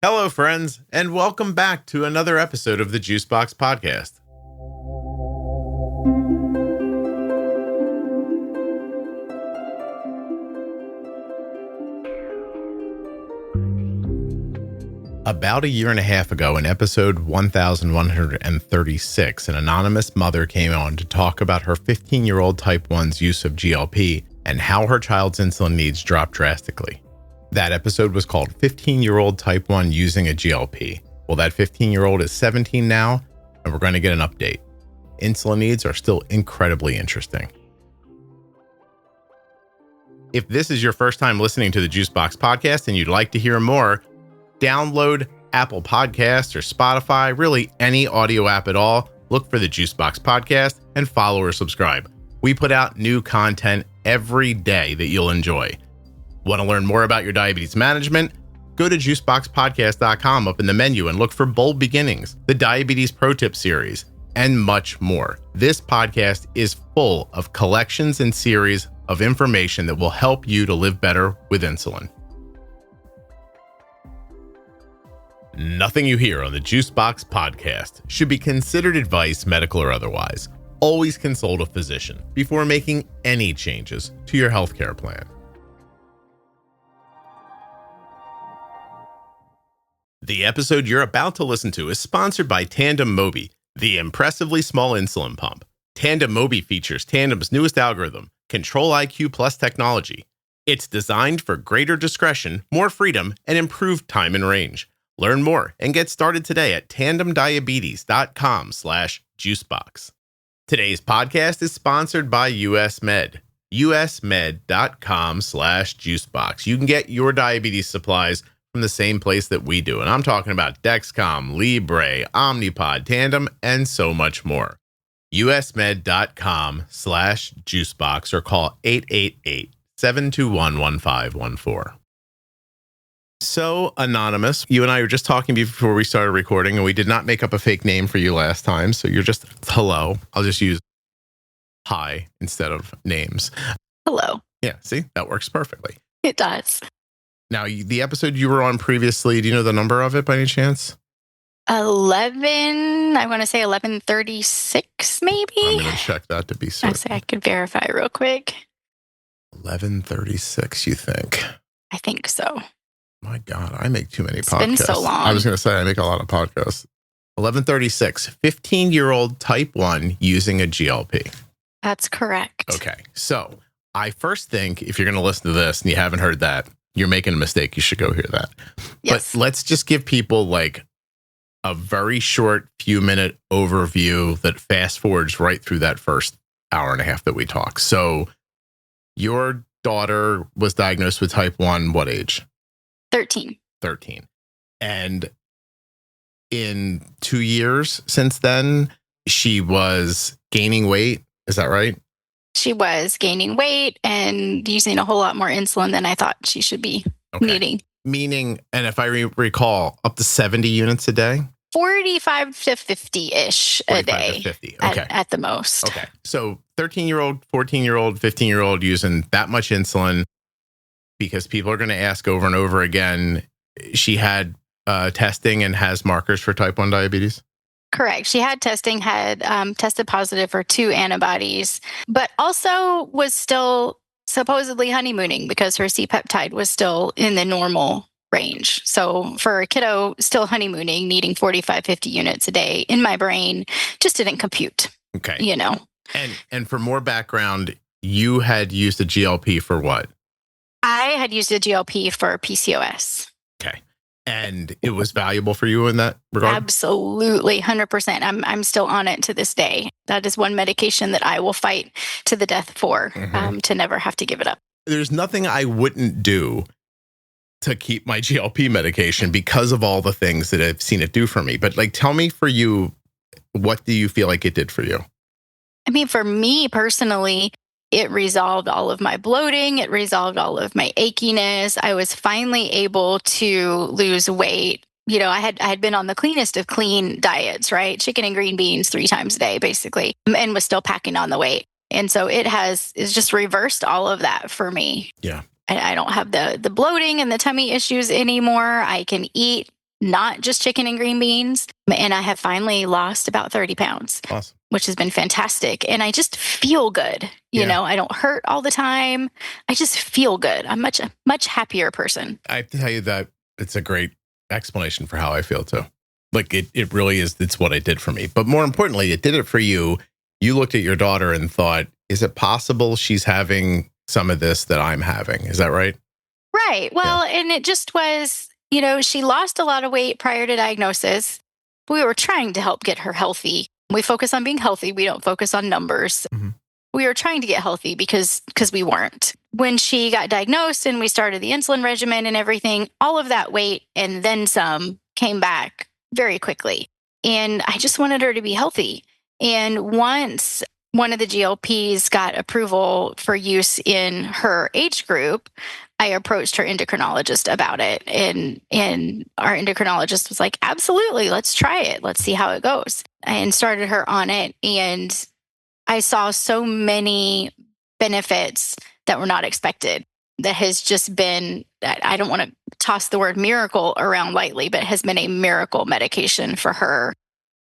Hello, friends, and welcome back to another episode of the Juicebox Podcast. About a year and a half ago, in episode 1136, an anonymous mother came on to talk about her 15-year-old type 1's use of GLP and how her child's insulin needs dropped drastically. That episode was called 15-Year-Old Type 1 Using a GLP. Well, that 15-year-old is 17 now, and we're going to get an update. Insulin needs are still incredibly interesting. If this is your first time listening to the Juicebox Podcast and you'd like to hear more, download Apple Podcasts or Spotify, really any audio app at all. Look for the Juicebox Podcast and follow or subscribe. We put out new content every day that you'll enjoy. Want to learn more about your diabetes management? Go to juiceboxpodcast.com up in the menu and look for Bold Beginnings, the Diabetes Pro Tip series, and much more. This podcast is full of collections and series of information that will help you to live better with insulin. Nothing you hear on the Juicebox Podcast should be considered advice, medical or otherwise. Always consult a physician before making any changes to your healthcare plan. The episode you're about to listen to is sponsored by Tandem Mobi, the impressively small insulin pump. Tandem Mobi features Tandem's newest algorithm, Control IQ Plus technology. It's designed for greater discretion, more freedom, and improved time and range. Learn more and get started today at tandemdiabetes.com/juicebox. Today's podcast is sponsored by US Med, usmed.com/juicebox. You can get your diabetes supplies from the same place that we do. And I'm talking about Dexcom, Libre, Omnipod, Tandem, and so much more. usmed.com/juicebox or call 888-721-1514. So, Anonymous, you and I were just talking before we started recording, and we did not make up a fake name for you last time. So you're just hello. I'll just use hi instead of names. Hello. Yeah, see, that works perfectly. It does. Now, the episode you were on previously, do you know the number of it by any chance? 11, I want to say 1136, maybe? I'm going to check that to be certain. I could verify real quick. 1136, you think? I think so. My God, I make too many podcasts. It's been so long. I was going to say, I make a lot of podcasts. 1136, 15-year-old type 1 using a GLP. That's correct. Okay, so I first think if you're going to listen to this and you haven't heard that, you're making a mistake. You should go hear that. Yes. But let's just give people like a very short few minute overview that fast forwards right through that first hour and a half that we talk. So your daughter was diagnosed with type 1, what age? 13. 13. And in 2 years since then, she was gaining weight. Is that right? She was gaining weight and using a whole lot more insulin than I thought she should be needing. Meaning, and if I recall, up to 70 units a day? 45 to 50-ish a day. 50. Okay. At the most. Okay. So 13-year-old, 14-year-old, 15-year-old using that much insulin because people are going to ask over and over again, she had testing and has markers for type 1 diabetes? Correct. She had testing, had tested positive for 2 antibodies, but also was still supposedly honeymooning because her C-peptide was still in the normal range. So for a kiddo still honeymooning, needing 45, 50 units a day in my brain just didn't compute. Okay. You know. And for more background, you had used a GLP for what? I had used a GLP for PCOS. Okay. And it was valuable for you in that regard? Absolutely, 100%. I'm still on it to this day. That is one medication that I will fight to the death for, to never have to give it up. There's nothing I wouldn't do to keep my GLP medication because of all the things that I've seen it do for me. But like, tell me for you, what do you feel like it did for you? I mean, for me personally, it resolved all of my bloating. It resolved all of my achiness. I was finally able to lose weight. You know, I had been on the cleanest of clean diets, right? Chicken and green beans 3 times a day, basically, and was still packing on the weight. And so it's just reversed all of that for me. Yeah. I don't have the bloating and the tummy issues anymore. I can eat not just chicken and green beans. And I have finally lost about 30 pounds, Awesome. which has been fantastic. And I just feel good. You know, I don't hurt all the time. I just feel good. I'm a much happier person. I have to tell you that it's a great explanation for how I feel too. Like it really is. It's what it did for me. But more importantly, it did it for you. You looked at your daughter and thought, is it possible she's having some of this that I'm having? Is that right? Right. Well, and it just was, you know, she lost a lot of weight prior to diagnosis. We were trying to help get her healthy. We focus on being healthy. We don't focus on numbers. Mm-hmm. We were trying to get healthy because we weren't. When she got diagnosed and we started the insulin regimen and everything, all of that weight and then some came back very quickly. And I just wanted her to be healthy. And once one of the GLPs got approval for use in her age group, I approached her endocrinologist about it. And our endocrinologist was like, absolutely, let's try it. Let's see how it goes. And started her on it. And I saw so many benefits that were not expected. That has just been, I don't want to toss the word miracle around lightly, but has been a miracle medication for her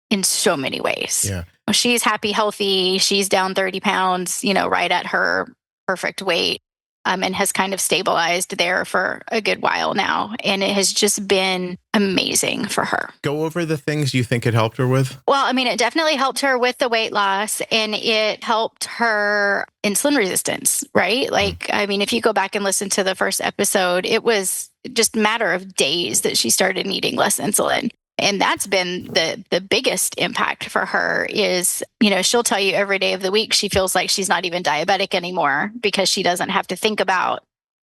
in so many ways. Yeah. She's happy, healthy. She's down 30 pounds, you know, right at her perfect weight, and has kind of stabilized there for a good while now. And it has just been amazing for her. Go over the things you think it helped her with. Well, I mean, it definitely helped her with the weight loss, and it helped her insulin resistance, right? Like, I mean, if you go back and listen to the first episode, it was just a matter of days that she started needing less insulin. And that's been the biggest impact for her is, you know, she'll tell you every day of the week, she feels like she's not even diabetic anymore because she doesn't have to think about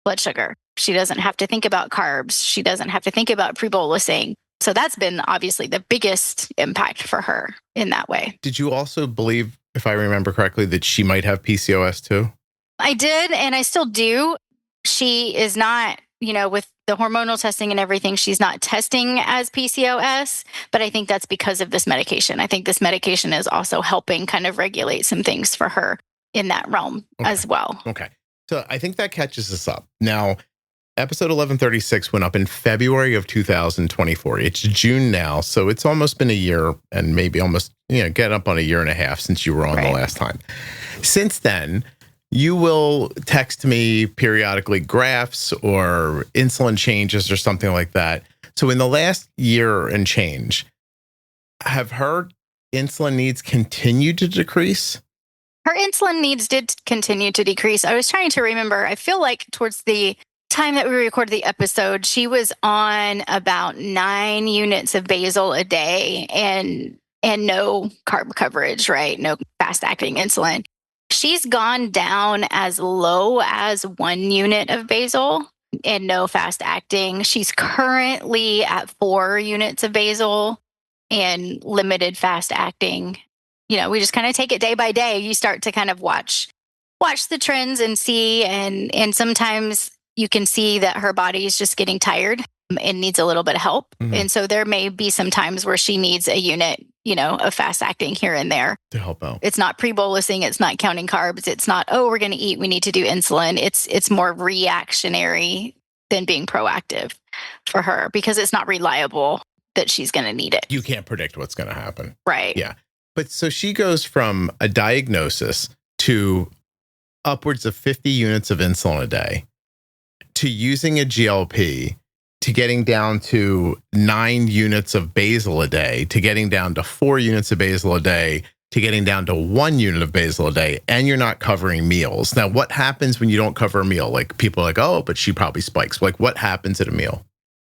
blood sugar. She doesn't have to think about carbs. She doesn't have to think about pre-bolusing. So that's been obviously the biggest impact for her in that way. Did you also believe, if I remember correctly, that she might have PCOS too? I did, and I still do. She is not, you know, with the hormonal testing and everything, she's not testing as PCOS, but I think that's because of this medication. I think this medication is also helping kind of regulate some things for her in that realm as well. Okay. So I think that catches us up. Now, episode 1136 went up in February of 2024. It's June now, so it's almost been a year and maybe almost, you know, get up on a year and a half since you were on the last time. Since then, you will text me periodically graphs or insulin changes or something like that. So in the last year and change, have her insulin needs continued to decrease? Her insulin needs did continue to decrease. I was trying to remember. I feel like towards the time that we recorded the episode, she was on about 9 units of basal a day and no carb coverage, right? No fast acting insulin. She's gone down as low as 1 unit of basal and no fast acting. She's currently at 4 units of basal and limited fast acting. You know, we just kind of take it day by day. You start to kind of watch the trends and see, and sometimes you can see that her body is just getting tired and needs a little bit of help. Mm-hmm. And so there may be some times where she needs a unit, you know, of fast acting here and there to help out. It's not pre-bolusing. It's not counting carbs. It's not, oh, we're going to eat, we need to do insulin. It's more reactionary than being proactive for her because it's not reliable that she's going to need it. You can't predict what's going to happen. Right. Yeah. But so she goes from a diagnosis to upwards of 50 units of insulin a day to using a GLP to getting down to 9 units of basal a day, to getting down to 4 units of basal a day, to getting down to 1 unit of basal a day, and you're not covering meals. Now, what happens when you don't cover a meal? Like people are like, oh, but she probably spikes. Like what happens at a meal?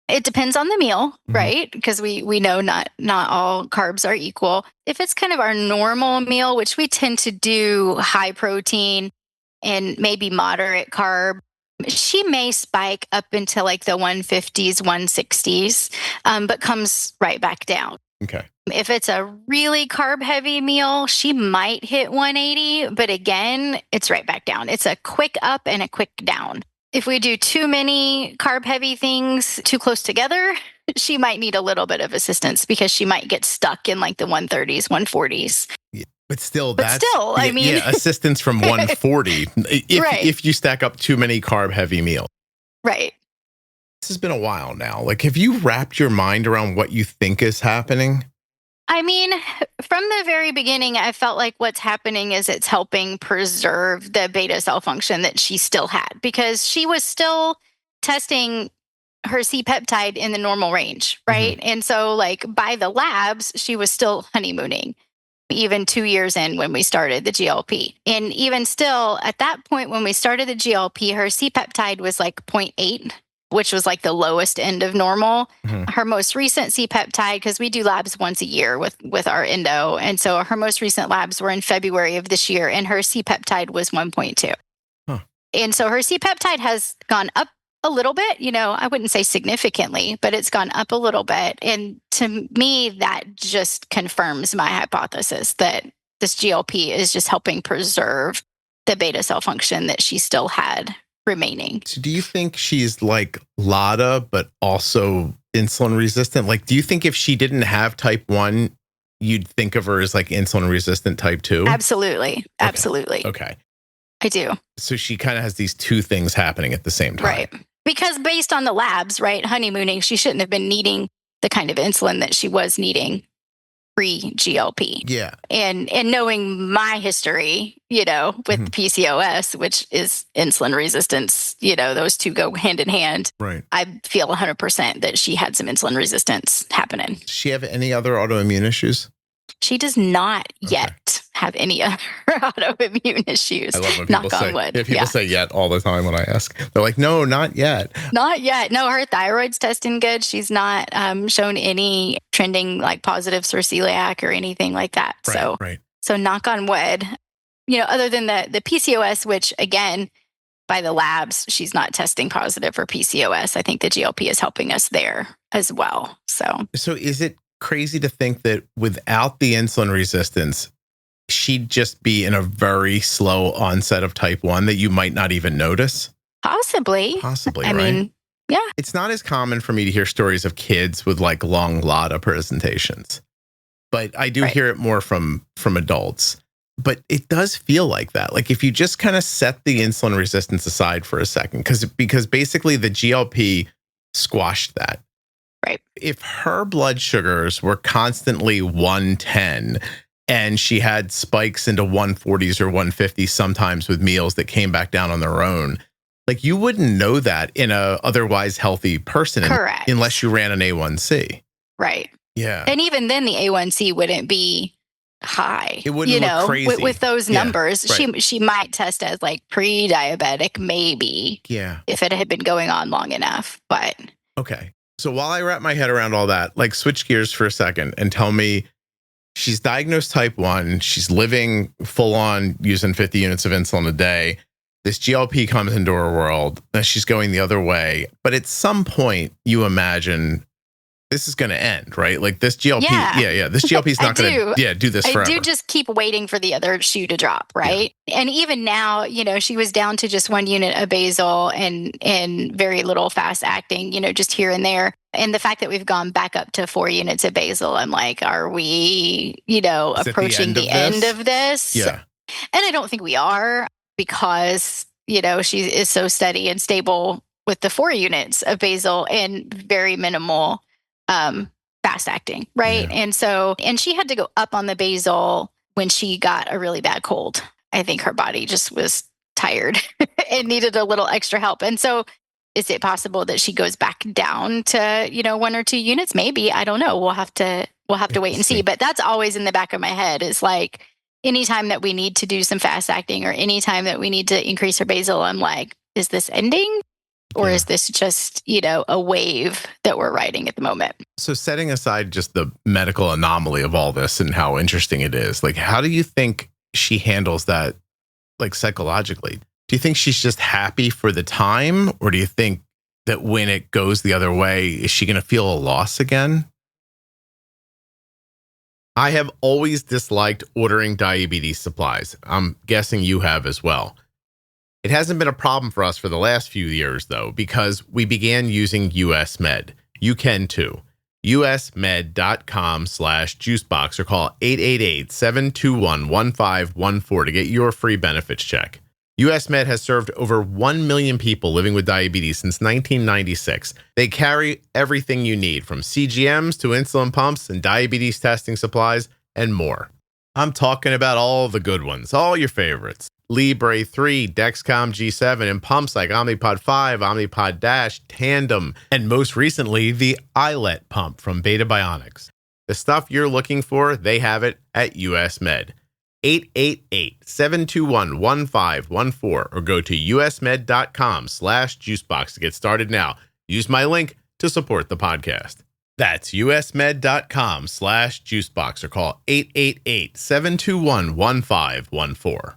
It depends on the meal, right? Because we know not all carbs are equal. If it's kind of our normal meal, which we tend to do high protein and maybe moderate carb, she may spike up into like the 150s, 160s, but comes right back down. Okay. If it's a really carb heavy meal, she might hit 180, but again, it's right back down. It's a quick up and a quick down. If we do too many carb heavy things too close together, she might need a little bit of assistance because she might get stuck in like the 130s, 140s. Yeah. But still, I mean, assistance from 140 if you stack up too many carb heavy meals. Right. This has been a while now. Like, have you wrapped your mind around what you think is happening? I mean, from the very beginning, I felt like what's happening is it's helping preserve the beta cell function that she still had, because she was still testing her C-peptide in the normal range, right? Mm-hmm. And so like by the labs, she was still honeymooning, even 2 years in when we started the GLP. And even still at that point, when we started the GLP, her C-peptide was like 0.8, which was like the lowest end of normal. Mm-hmm. Her most recent C-peptide, because we do labs once a year with our endo. And so her most recent labs were in February of this year, and her C-peptide was 1.2. Huh. And so her C-peptide has gone up a little bit, I wouldn't say significantly, but it's gone up a little bit. And to me, that just confirms my hypothesis that this GLP is just helping preserve the beta cell function that she still had remaining. So do you think she's like LADA, but also insulin resistant? Like, do you think if she didn't have type 1, you'd think of her as like insulin resistant type 2? Absolutely. Okay. Absolutely. Okay. I do. So she kind of has these two things happening at the same time. Right. Because based on the labs, right, honeymooning, she shouldn't have been needing the kind of insulin that she was needing pre-GLP. Yeah. And knowing my history, with mm-hmm. PCOS, which is insulin resistance, those two go hand in hand. Right. I feel 100% that she had some insulin resistance happening. Does she have any other autoimmune issues? She does not yet have any other autoimmune issues. I love when people say, wood. Yeah, people say yet all the time when I ask. They're like, no, not yet. Not yet. No, her thyroid's testing good. She's not shown any trending like positives for celiac or anything like that. So knock on wood. Other than the PCOS, which again, by the labs, she's not testing positive for PCOS. I think the GLP is helping us there as well. So is it crazy to think that without the insulin resistance, she'd just be in a very slow onset of type 1 that you might not even notice? Possibly, right? mean, yeah. It's not as common for me to hear stories of kids with like long LADA presentations, but I do hear it more from adults. But it does feel like that. Like if you just kind of set the insulin resistance aside for a second, because basically the GLP squashed that. Right. If her blood sugars were constantly 110 and she had spikes into 140s or 150s sometimes with meals that came back down on their own, like you wouldn't know that in a otherwise healthy person. Correct. Unless you ran an A1C. Right. Yeah. And even then the A1C wouldn't be high. It wouldn't look crazy. With those numbers. Yeah, right. She might test as like pre-diabetic, maybe. Yeah. If it had been going on long enough. But okay. So while I wrap my head around all that, like switch gears for a second and tell me she's diagnosed type 1. She's living full on using 50 units of insulin a day. This GLP comes into her world. She's going the other way. But at some point, you imagine this is going to end, right? Like this GLP. Yeah. This GLP is not going to do this forever. I do just keep waiting for the other shoe to drop, right? Yeah. And even now, she was down to just 1 unit of basal and very little fast acting, just here and there. And the fact that we've gone back up to 4 units of basal, I'm like, are we, approaching the end of this? Yeah. And I don't think we are, because, she is so steady and stable with the 4 units of basal and very minimal fast acting, right? Yeah. And she had to go up on the basal when she got a really bad cold. I think her body just was tired and needed a little extra help. And so is it possible that she goes back down to, 1 or 2 units? Maybe. I don't know. We'll have to wait and see. But that's always in the back of my head, is like anytime that we need to do some fast acting or anytime that we need to increase her basal, I'm like, is this ending? Or is this just, a wave that we're riding at the moment? So setting aside just the medical anomaly of all this and how interesting it is, like, how do you think she handles that, like, psychologically? Do you think she's just happy for the time? Or do you think that when it goes the other way, is she going to feel a loss again? I have always disliked ordering diabetes supplies. I'm guessing you have as well. It hasn't been a problem for us for the last few years, though, because we began using US Med. You can too. usmed.com/juicebox or call 888-721-1514 to get your free benefits check. US Med has served over 1 million people living with diabetes since 1996. They carry everything you need, from CGMs to insulin pumps and diabetes testing supplies and more. I'm talking about all the good ones, all your favorites. Libre 3, Dexcom G7, and pumps like Omnipod 5, Omnipod DASH, Tandem, and most recently, the iLet pump from Beta Bionics. The stuff you're looking for, they have it at US Med. 888-721-1514 or go to usmed.com/juicebox to get started now. Use my link to support the podcast. That's usmed.com/juicebox or call 888-721-1514.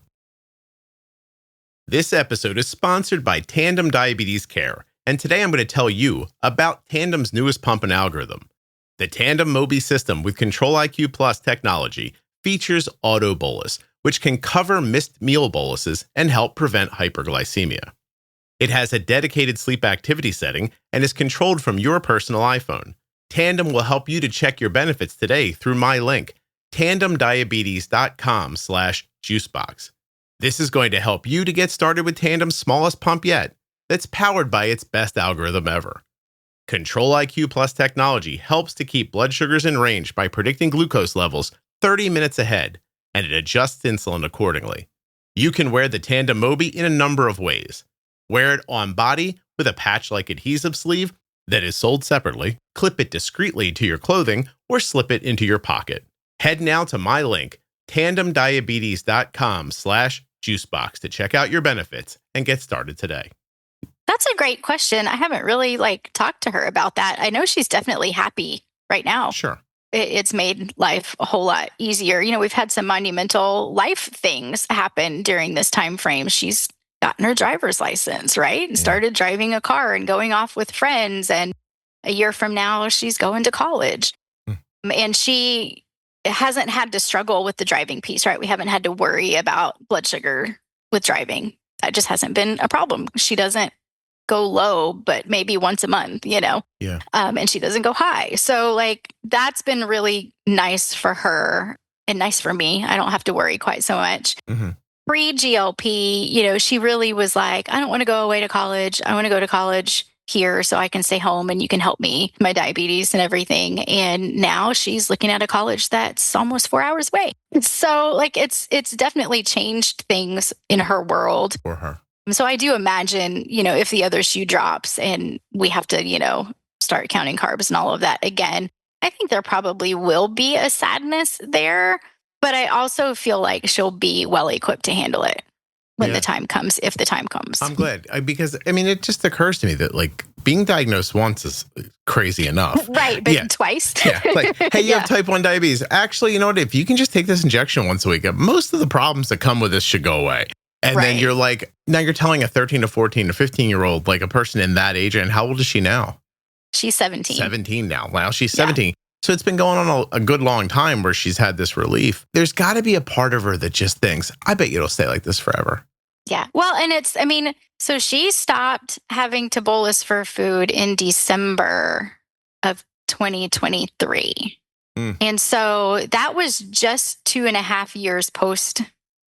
This episode is sponsored by Tandem Diabetes Care, and today I'm going to tell you about Tandem's newest pump and algorithm. The Tandem Mobi system with Control-IQ Plus technology features auto bolus, which can cover missed meal boluses and help prevent hyperglycemia. It has a dedicated sleep activity setting and is controlled from your personal iPhone. Tandem will help you to check your benefits today through my link, tandemdiabetes.com/juicebox. This is going to help you to get started with Tandem's smallest pump yet, that's powered by its best algorithm ever. Control-IQ Plus technology helps to keep blood sugars in range by predicting glucose levels 30 minutes ahead, and it adjusts insulin accordingly. You can wear the Tandem Mobi in a number of ways. Wear it on body with a patch-like adhesive sleeve that is sold separately, clip it discreetly to your clothing, or slip it into your pocket. Head now to my link, tandemdiabetes.com/juicebox to check out your benefits and get started today. That's a great question. I haven't really talked to her about that. I know she's definitely happy right now. Sure. It's made life a whole lot easier. We've had some monumental life things happen during this time frame. She's gotten her driver's license, right? And started driving a car and going off with friends. And a year from now, she's going to college. And she hasn't had to struggle with the driving piece, right? We haven't had to worry about blood sugar with driving. That just hasn't been a problem. She doesn't go low, but maybe once a month, Yeah. And she doesn't go high. So that's been really nice for her and nice for me. I don't have to worry quite so much. Pre-GLP, she really was like, I don't want to go away to college. I want to go to college here so I can stay home and you can help me, my diabetes and everything. And now she's looking at a college that's almost 4 hours away. So it's definitely changed things in her world. For her. So I do imagine, if the other shoe drops and we have to, start counting carbs and all of that again, I think there probably will be a sadness there. But I also feel like she'll be well equipped to handle it when the time comes, if the time comes. I'm glad because, it just occurs to me that being diagnosed once is crazy enough. Right, but twice. Yeah, hey, you have type 1 diabetes. Actually, you know what? If you can just take this injection once a week, most of the problems that come with this should go away. And then you're now you're telling a 13 to 14 to 15-year-old, a person in that age, and how old is she now? She's 17. 17 now. Wow, she's 17. Yeah. So it's been going on a good long time where she's had this relief. There's got to be a part of her that just thinks, I bet you it'll stay like this forever. Yeah. Well, and so she stopped having to bolus for food in December of 2023. And so that was just 2.5 years post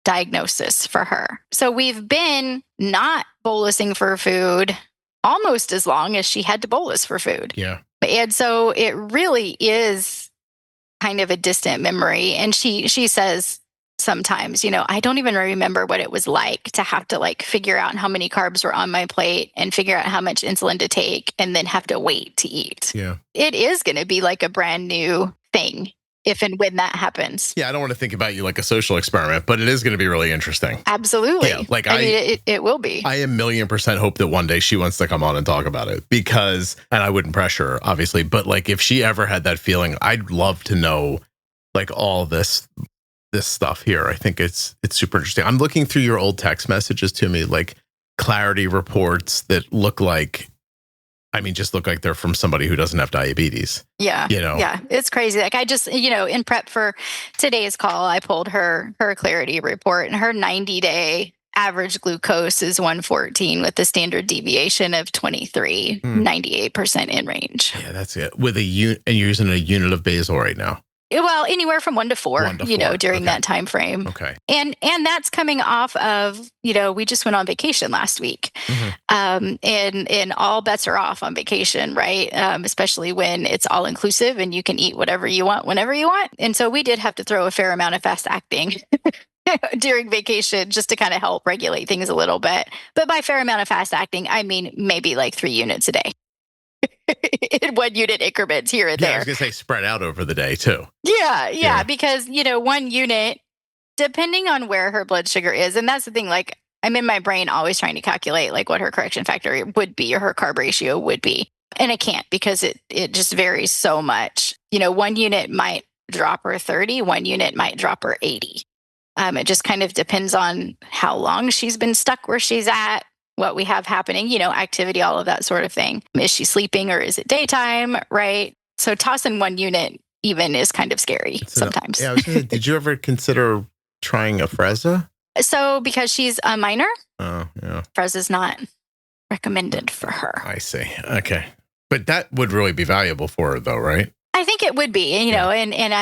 diagnosis for her. So we've been not bolusing for food almost as long as she had to bolus for food. Yeah. And so it really is kind of a distant memory. And she says sometimes, I don't even remember what it was like to have to figure out how many carbs were on my plate and figure out how much insulin to take and then have to wait to eat. Yeah. It is going to be a brand new thing if and when that happens. Yeah, I don't want to think about you like a social experiment, but it is going to be really interesting. Absolutely. Yeah, it will be. I 1,000,000% hope that one day she wants to come on and talk about it because, and I wouldn't pressure her, obviously, but if she ever had that feeling, I'd love to know all this stuff here. I think it's super interesting. I'm looking through your old text messages to me, clarity reports that look just look like they're from somebody who doesn't have diabetes. Yeah. Yeah. It's crazy. I just, in prep for today's call, I pulled her clarity report and her 90-day average glucose is 114 with a standard deviation of 23, 98% in range. Yeah, that's it. And you're using a unit of basal right now. Well, anywhere from 1 to 4, 1 to 4. during that time frame. Okay. And that's coming off of, we just went on vacation last week. And all bets are off on vacation, right? Especially when it's all inclusive and you can eat whatever you want, whenever you want. And so we did have to throw a fair amount of fast acting during vacation just to kind of help regulate things a little bit. But by fair amount of fast acting, I mean, maybe like 3 units a day. In 1 unit increments here and there. I was going to say spread out over the day too. Yeah. Because, 1 unit, depending on where her blood sugar is. And that's the thing, like I'm in my brain always trying to calculate like what her correction factor would be or her carb ratio would be. And I can't because it just varies so much. 1 unit might drop her 30, 1 unit might drop her 80. It just kind of depends on how long she's been stuck where she's at, what we have happening, activity, all of that sort of thing. Is she sleeping or is it daytime, right? So tossing 1 unit even is kind of scary sometimes. Did you ever consider trying Afrezza? So because she's a minor, Afrezza's not recommended for her. I see. Okay. But that would really be valuable for her though, right? I think it would be, and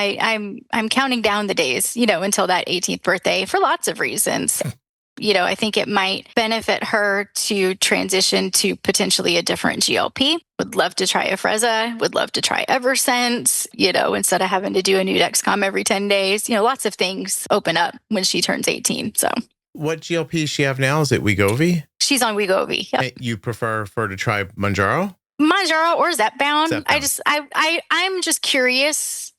I'm counting down the days, until that 18th birthday for lots of reasons. I think it might benefit her to transition to potentially a different GLP. Would love to try Afrezza, would love to try Eversense, instead of having to do a new Dexcom every 10 days. Lots of things open up when she turns 18. So what GLP does she have now? Is it Wegovy? She's on Wegovy. Yep. You prefer for her to try Mounjaro? Mounjaro or Zepbound. I'm just curious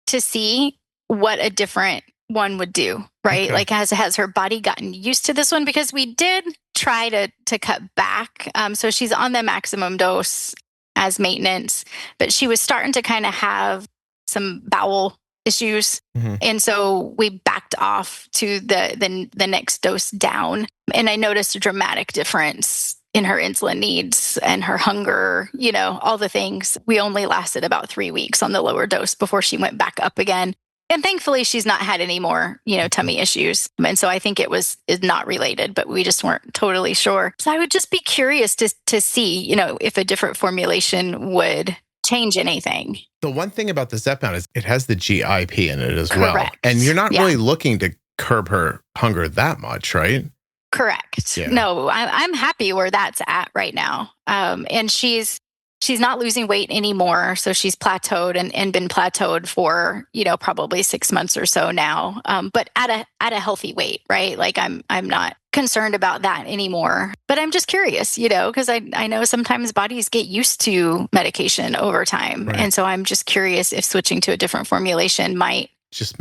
to see what a different one would do, right? Okay. Like has her body gotten used to this one? Because we did try to cut back. So she's on the maximum dose as maintenance, but she was starting to kind of have some bowel issues. And so we backed off to the next dose down. And I noticed a dramatic difference in her insulin needs and her hunger, all the things. We only lasted about 3 weeks on the lower dose before she went back up again. And thankfully, she's not had any more, tummy issues. And so I think is not related, but we just weren't totally sure. So I would just be curious to see, if a different formulation would change anything. The one thing about the Zepbound is it has the GIP in it as well. Correct. And you're not really looking to curb her hunger that much, right? Correct. Yeah. No, I'm happy where that's at right now. And she's not losing weight anymore. So she's plateaued and been plateaued for, probably 6 months or so now. But at a healthy weight, right? Like I'm not concerned about that anymore. But I'm just curious, because I know sometimes bodies get used to medication over time. Right. And so I'm just curious if switching to a different formulation might just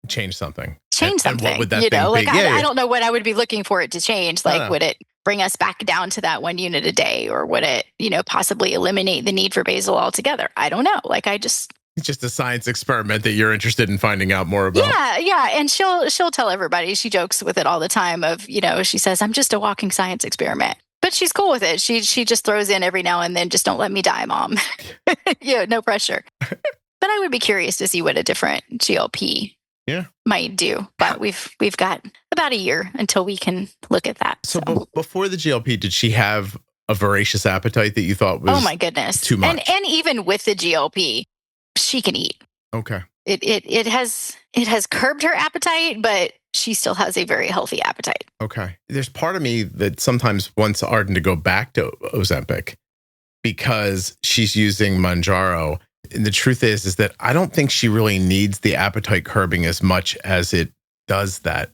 change something. And what would that thing be? I don't know what I would be looking for it to change. Like, would it bring us back down to that 1 unit a day, or would it, possibly eliminate the need for basal altogether? I don't know. It's just a science experiment that you're interested in finding out more about. Yeah. And she'll tell everybody. She jokes with it all the time of, she says, I'm just a walking science experiment. But she's cool with it. She just throws in every now and then, just don't let me die, Mom. No pressure. But I would be curious to see what a different GLP might do. But we've got about a year until we can look at that. So before the GLP, did she have a voracious appetite that you thought was, oh my goodness, too much? And even with the GLP, she can eat. Okay. It has curbed her appetite, but she still has a very healthy appetite. Okay. There's part of me that sometimes wants Arden to go back to Ozempic because she's using Mounjaro. And the truth is that I don't think she really needs the appetite curbing as much as it does that.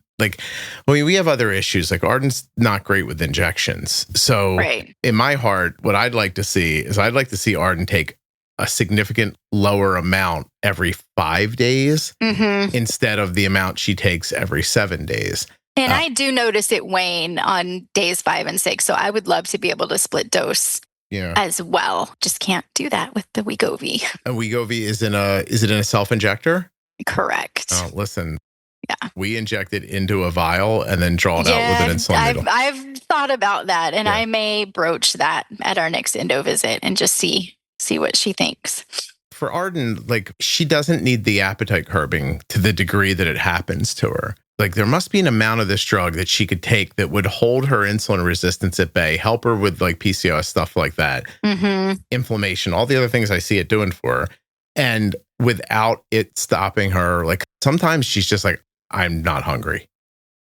We have other issues. Like Arden's not great with injections. So in my heart, what I'd like to see is Arden take a significant lower amount every 5 days instead of the amount she takes every 7 days. And I do notice it wane on days 5 and 6. So I would love to be able to split dose as well. Just can't do that with the Wegovy. And Wegovy is it in a self-injector? Correct. Oh, listen. Yeah. We inject it into a vial and then draw it out with an insulin needle. I've thought about that, and I may broach that at our next endo visit and just see what she thinks. For Arden, she doesn't need the appetite curbing to the degree that it happens to her. There must be an amount of this drug that she could take that would hold her insulin resistance at bay, help her with PCOS, stuff like that, inflammation, all the other things I see it doing for her. And without it stopping her. Like sometimes she's just like, I'm not hungry.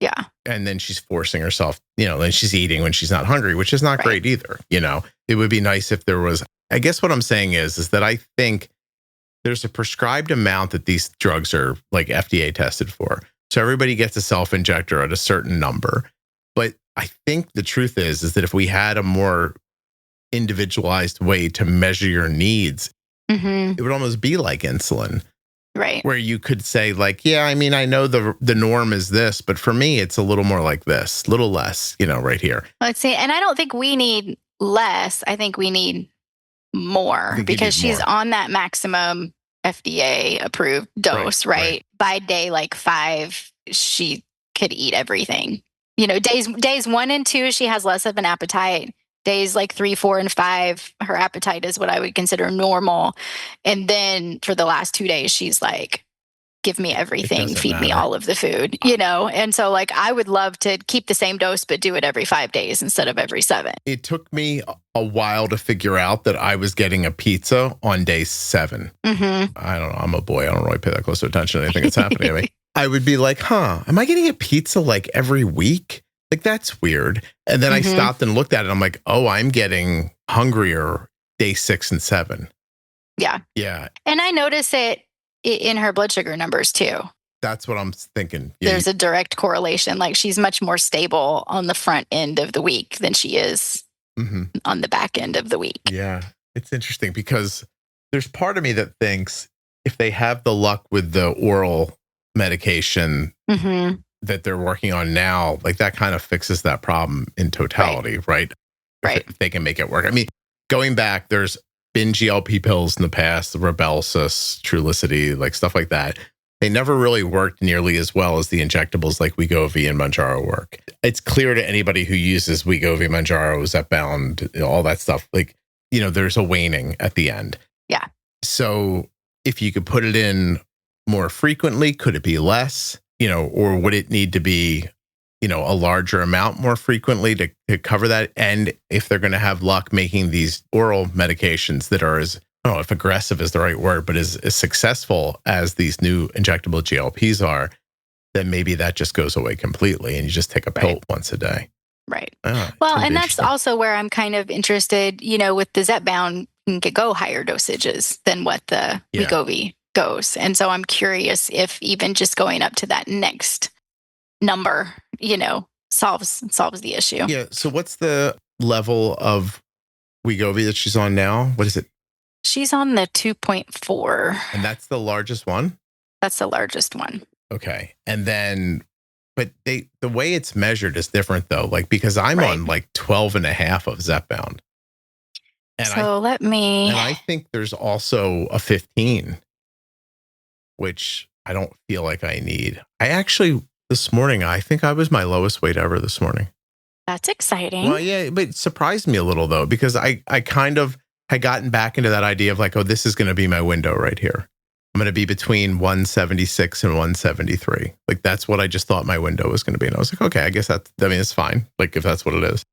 Yeah. And then she's forcing herself, then she's eating when she's not hungry, which is not great either. It would be nice if there was, I guess what I'm saying is that I think there's a prescribed amount that these drugs are like FDA tested for. So everybody gets a self-injector at a certain number. But I think the truth is that if we had a more individualized way to measure your needs, it would almost be like insulin. Right. Where you could say like, yeah, I mean, I know the norm is this, but for me, it's a little more like this, little less, right here. Let's see. And I don't think we need less. I think we need more because she's on that maximum FDA approved dose, right? By day like 5, she could eat everything. Days 1 and 2, she has less of an appetite. Days like 3, 4, and 5, her appetite is what I would consider normal. And then for the last 2 days, she's like, give me everything, feed me all of the food, And so like, I would love to keep the same dose, but do it every 5 days instead of every 7. It took me a while to figure out that I was getting a pizza on day 7. I don't know. I'm a boy. I don't really pay that close attention to anything that's happening to me. I would be like, am I getting a pizza like every week? Like, that's weird. And then I stopped and looked at it. I'm like, oh, I'm getting hungrier day 6 and 7. Yeah. Yeah. And I notice it in her blood sugar numbers too. That's what I'm thinking. Yeah. There's a direct correlation. Like she's much more stable on the front end of the week than she is on the back end of the week. Yeah. It's interesting because there's part of me that thinks if they have the luck with the oral medication that they're working on now, like that kind of fixes that problem in totality, right? If they can make it work. I mean, going back, there's been GLP pills in the past, the Rybelsus, Trulicity, like stuff like that. They never really worked nearly as well as the injectables like Wegovy and Mounjaro work. It's clear to anybody who uses Wegovy, Mounjaro, Zepbound, all that stuff. Like, there's a waning at the end. Yeah. So if you could put it in more frequently, could it be less? Or would it need to be, a larger amount more frequently to cover that? And if they're going to have luck making these oral medications that are as, I don't know if aggressive is the right word, but as successful as these new injectable GLPs are, then maybe that just goes away completely and you just take a pill once a day. Right. Well, and that's also where I'm kind of interested, with the Zepbound, you can go higher dosages than what the Wegovy goes. And so I'm curious if even just going up to that next number, solves the issue. Yeah. So what's the level of Wegovy that she's on now? What is it? She's on the 2.4. And that's the largest one? That's the largest one. Okay. And then, but the way it's measured is different though. Like, because I'm on like 12 and a half of Zepbound. And I think there's also a 15. Which I don't feel like I need. I actually, this morning, I think I was my lowest weight ever this morning. That's exciting. Well, yeah, but it surprised me a little, though, because I kind of had gotten back into that idea of like, oh, this is going to be my window right here. I'm going to be between 176 and 173. Like, that's what I just thought my window was going to be. And I was like, okay, I guess it's fine. Like, if that's what it is.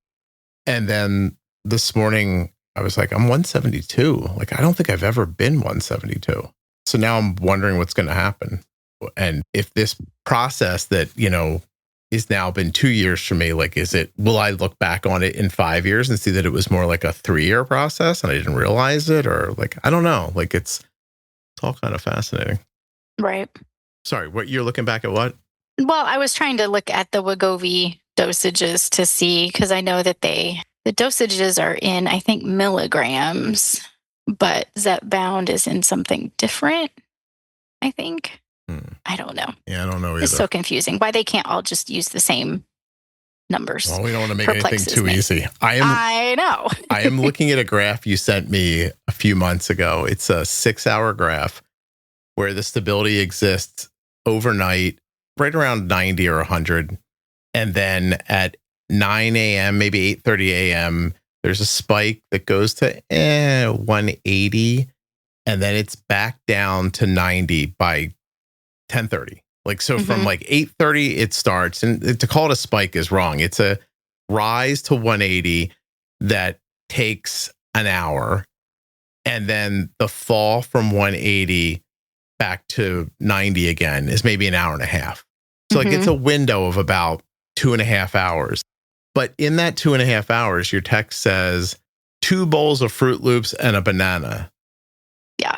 And then this morning, I was like, I'm 172. Like, I don't think I've ever been 172. So now I'm wondering what's going to happen. And if this process that, is now been 2 years for me, like, will I look back on it in 5 years and see that it was more like a 3-year process and I didn't realize it? Or like, I don't know. Like, it's all kind of fascinating. Right. Sorry, what you're looking back at what? Well, I was trying to look at the Wegovy dosages to see, because I know that the dosages are in, I think, milligrams. But Zepbound is in something different, I think. I don't know. Yeah, I don't know either. It's so confusing. Why they can't all just use the same numbers. Well, we don't want to make anything too easy. I know. I am looking at a graph you sent me a few months ago. It's a 6-hour graph where the stability exists overnight, right around 90 or 100. And then at 9 a.m., maybe 8:30 a.m., there's a spike that goes to 180, and then it's back down to 90 by 10:30. Like, so from like 8:30, it starts, and to call it a spike is wrong. It's a rise to 180 that takes an hour, and then the fall from 180 back to 90 again is maybe an hour and a half. So like it's a window of about 2.5 hours. But in that 2.5 hours, your text says 2 bowls of Fruit Loops and a banana. Yeah.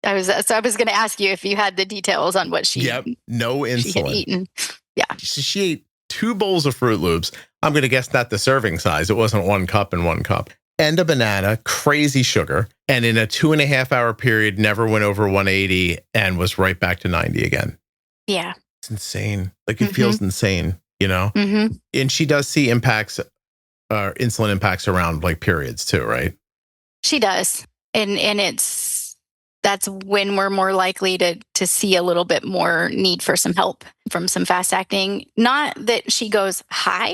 I was going to ask you if you had the details on what she no insulin. She had eaten. Yeah. She ate 2 bowls of Fruit Loops. I'm going to guess not the serving size. It wasn't 1 cup and 1 cup. And a banana, crazy sugar. And in a 2.5 hour period, never went over 180 and was right back to 90 again. Yeah. It's insane. Like it feels insane, you know? And she does see impacts, insulin impacts around like periods too, right? She does. And that's when we're more likely to see a little bit more need for some help from some fast acting. Not that she goes high,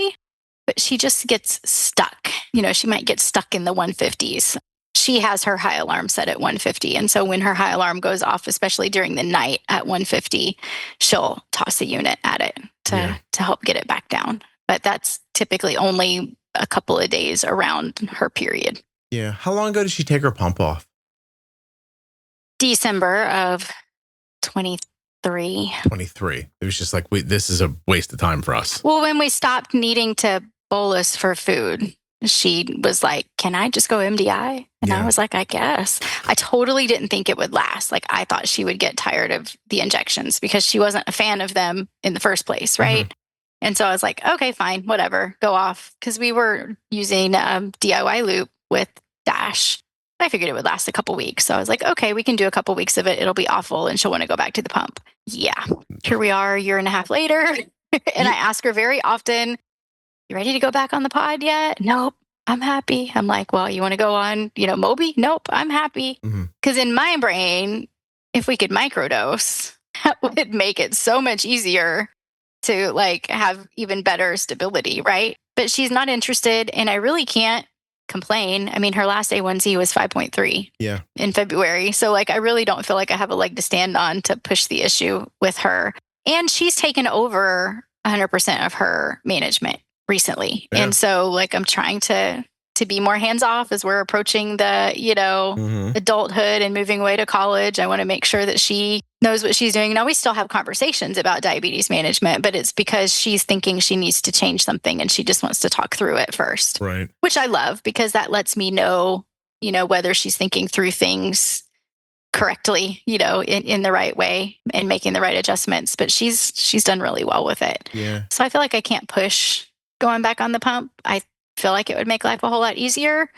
but she just gets stuck. You know, she might get stuck in the 150s. She has her high alarm set at 150. And so when her high alarm goes off, especially during the night at 150, she'll toss a unit at it to help get it back down. But that's typically only a couple of days around her period. Yeah. How long ago did she take her pump off? December of 23. 23. It was just like, this is a waste of time for us. Well, when we stopped needing to bolus for food, she was like, can I just go MDI? And I was like, I guess. I totally didn't think it would last. Like, I thought she would get tired of the injections because she wasn't a fan of them in the first place, right? And so I was like, okay, fine, whatever, go off. Because we were using DIY loop with Dash. I figured it would last a couple weeks. So I was like, okay, we can do a couple weeks of it. It'll be awful. And she'll want to go back to the pump. Yeah. Here we are a year and a half later. And I ask her very often, you ready to go back on the pod yet? Nope, I'm happy. I'm like, well, you want to go on, Mobi? Nope, I'm happy. Because in my brain, if we could microdose, that would make it so much easier to like have even better stability, right? But she's not interested, and I really can't complain. I mean, her last A1C was 5.3 in February. So like, I really don't feel like I have a leg to stand on to push the issue with her. And she's taken over 100% of her management recently. Yeah. And so like, I'm trying to be more hands-off as we're approaching the, adulthood and moving away to college. I want to make sure that she knows what she's doing. Now, we still have conversations about diabetes management, but it's because she's thinking she needs to change something and she just wants to talk through it first. Right. Which I love because that lets me know, whether she's thinking through things correctly, in the right way and making the right adjustments. But she's done really well with it. Yeah. So I feel like I can't push going back on the pump. I feel like it would make life a whole lot easier.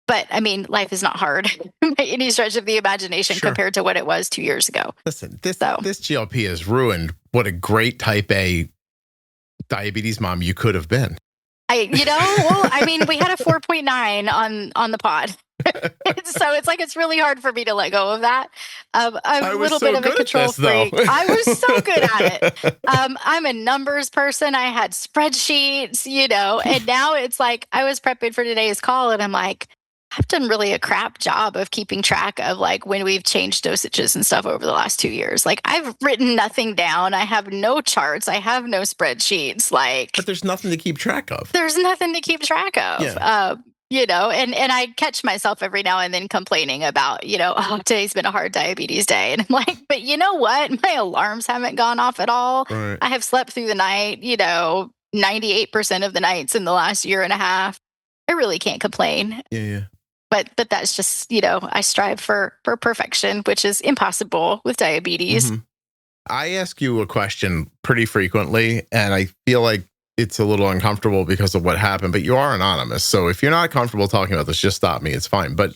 But I mean, life is not hard by any stretch of the imagination compared to what it was 2 years ago. Listen, this GLP has ruined what a great type A diabetes mom you could have been. We had a 4.9 on the pod. So it's like, it's really hard for me to let go of that. I'm a little bit of a control freak. I was so good at it. I'm a numbers person. I had spreadsheets, and now it's like, I was prepping for today's call and I'm like, I've done really a crap job of keeping track of like when we've changed dosages and stuff over the last 2 years. Like, I've written nothing down. I have no charts. I have no spreadsheets. But there's nothing to keep track of. There's nothing to keep track of. Yeah. And I catch myself every now and then complaining about, today's been a hard diabetes day. And I'm like, but you know what? My alarms haven't gone off at all. Right. I have slept through the night, 98% of the nights in the last year and a half. I really can't complain. Yeah. But that's just, I strive for perfection, which is impossible with diabetes. I ask you a question pretty frequently, and I feel like it's a little uncomfortable because of what happened, but you are anonymous. So if you're not comfortable talking about this, just stop me. It's fine. But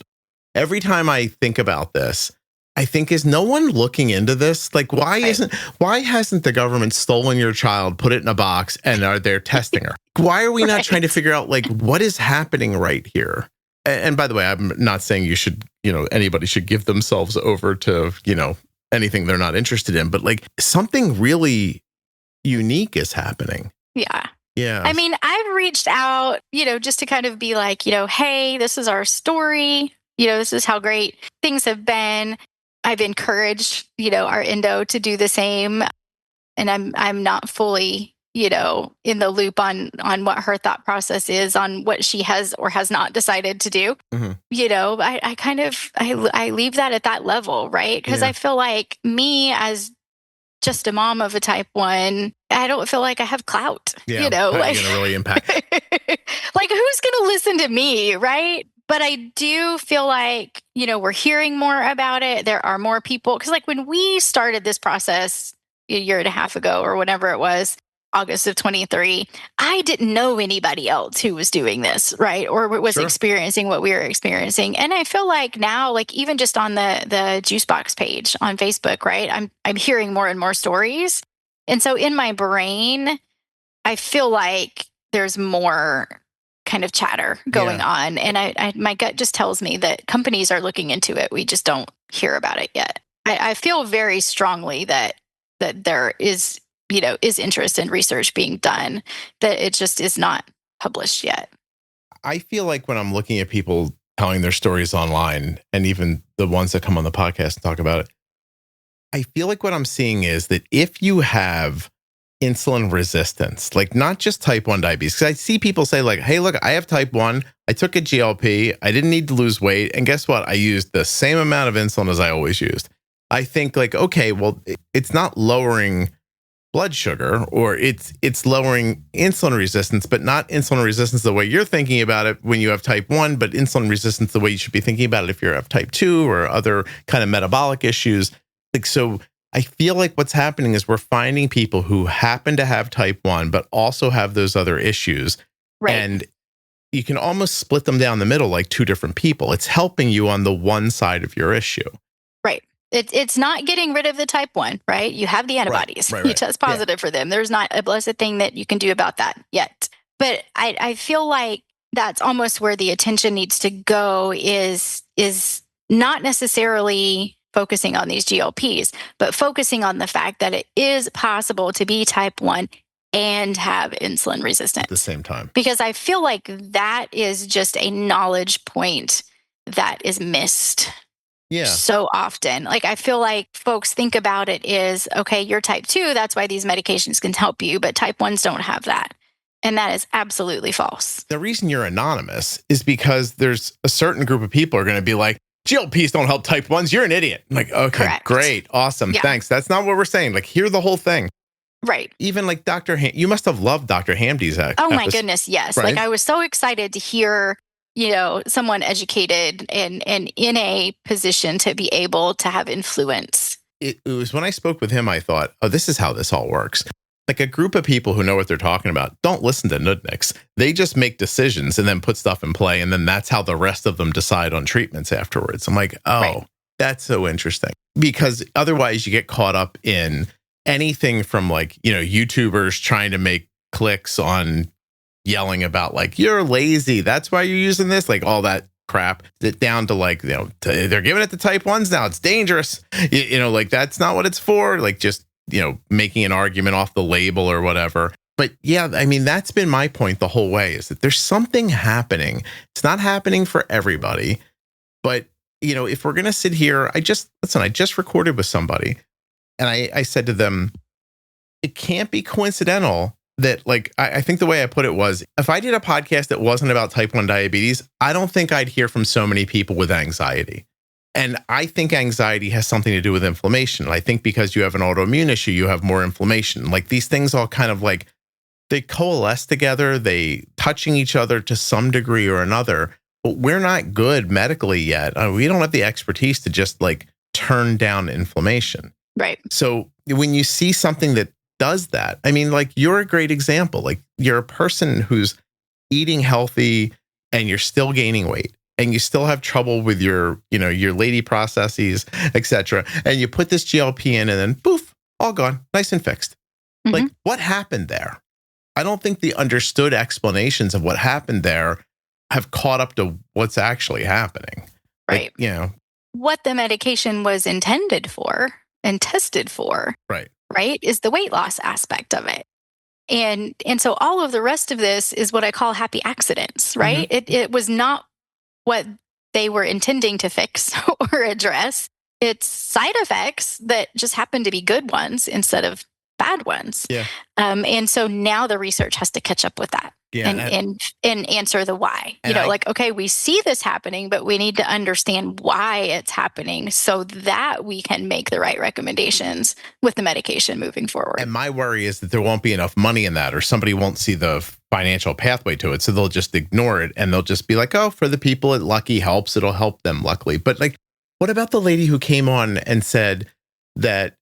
every time I think about this, I think, is no one looking into this? Like, why hasn't the government stolen your child, put it in a box, and are they testing her? Why are we not trying to figure out like what is happening right here? And by the way, I'm not saying you should, anybody should give themselves over to, anything they're not interested in, but like something really unique is happening. Yeah. Yeah. I mean, I've reached out, just to kind of be like, hey, this is our story. This is how great things have been. I've encouraged, our endo to do the same. And I'm not fully in the loop on what her thought process is on what she has or has not decided to do. I kind of I leave that at that level, right? Because I feel like me as just a mom of a type 1, I don't feel like I have clout. How are you going to really impact? Like, who's going to listen to me, right? But I do feel like, we're hearing more about it. There are more people. Because like when we started this process a year and a half ago or whenever it was, August of 23, I didn't know anybody else who was doing this, right? Or was experiencing what we were experiencing. And I feel like now, like even just on the Juicebox page on Facebook, right? I'm hearing more and more stories. And so in my brain, I feel like there's more kind of chatter going on. And my gut just tells me that companies are looking into it. We just don't hear about it yet. I feel very strongly that there is interest in research being done, that it just is not published yet. I feel like when I'm looking at people telling their stories online, and even the ones that come on the podcast and talk about it, I feel like what I'm seeing is that if you have insulin resistance, like not just type 1 diabetes, because I see people say like, hey, look, I have type 1, I took a GLP, I didn't need to lose weight, and guess what? I used the same amount of insulin as I always used. I think like, okay, well, it's not lowering blood sugar, or it's lowering insulin resistance, but not insulin resistance the way you're thinking about it when you have type 1, but insulin resistance the way you should be thinking about it if you have type 2 or other kind of metabolic issues. Like, so I feel like what's happening is we're finding people who happen to have type 1, but also have those other issues. Right. And you can almost split them down the middle like two different people. It's helping you on the one side of your issue. Right. It's not getting rid of the type 1, right? You have the antibodies. Right. You test positive for them. There's not a blessed thing that you can do about that yet. But I feel like that's almost where the attention needs to go is not necessarily focusing on these GLPs, but focusing on the fact that it is possible to be type 1 and have insulin resistance at the same time. Because I feel like that is just a knowledge point that is missed. Yeah. So often. Like, I feel like folks think about it is, okay, you're type 2, that's why these medications can help you, but type 1s don't have that. And that is absolutely false. The reason you're anonymous is because there's a certain group of people are going to be like, GLPs don't help type 1s, you're an idiot. I'm like, okay, correct. Great, awesome, thanks. That's not what we're saying. Like, hear the whole thing. Right. Even like you must have loved Dr. Hamdy's Oh my goodness, yes. Right? Like, I was so excited to hear someone educated and in a position to be able to have influence. It was when I spoke with him, I thought, oh, this is how this all works. Like, a group of people who know what they're talking about don't listen to nudniks. They just make decisions and then put stuff in play. And then that's how the rest of them decide on treatments afterwards. I'm like, oh, right. That's so interesting. Because otherwise you get caught up in anything from like, YouTubers trying to make clicks on yelling about like, you're lazy, that's why you're using this, like all that crap, down to like, they're giving it to type 1s now, it's dangerous, like that's not what it's for, like just making an argument off the label or whatever. But yeah, I mean, that's been my point the whole way, is that there's something happening. It's not happening for everybody, but if we're going to sit here, I just recorded with somebody and I said to them, it can't be coincidental that, like, I think the way I put it was, if I did a podcast that wasn't about type 1 diabetes, I don't think I'd hear from so many people with anxiety. And I think anxiety has something to do with inflammation. I think because you have an autoimmune issue, you have more inflammation. Like, these things all kind of like, they coalesce together, they touching each other to some degree or another, but we're not good medically yet. We don't have the expertise to just like turn down inflammation. Right. So when you see something that does that, I mean, like, you're a great example. Like, you're a person who's eating healthy and you're still gaining weight and you still have trouble with your lady processes, etc. And you put this GLP in and then poof, all gone, nice and fixed. Mm-hmm. Like, what happened there? I don't think the understood explanations of what happened there have caught up to what's actually happening. Right. Like, what the medication was intended for and tested for. Right, is the weight loss aspect of it. And so all of the rest of this is what I call happy accidents, right? Mm-hmm. It was not what they were intending to fix or address. It's side effects that just happen to be good ones instead of bad ones. Yeah. And so now the research has to catch up with that. Yeah, and answer the why. And okay, we see this happening, but we need to understand why it's happening so that we can make the right recommendations with the medication moving forward. And my worry is that there won't be enough money in that, or somebody won't see the financial pathway to it. So they'll just ignore it and they'll just be like, oh, for the people it lucky helps, it'll help them luckily. But like, what about the lady who came on and said that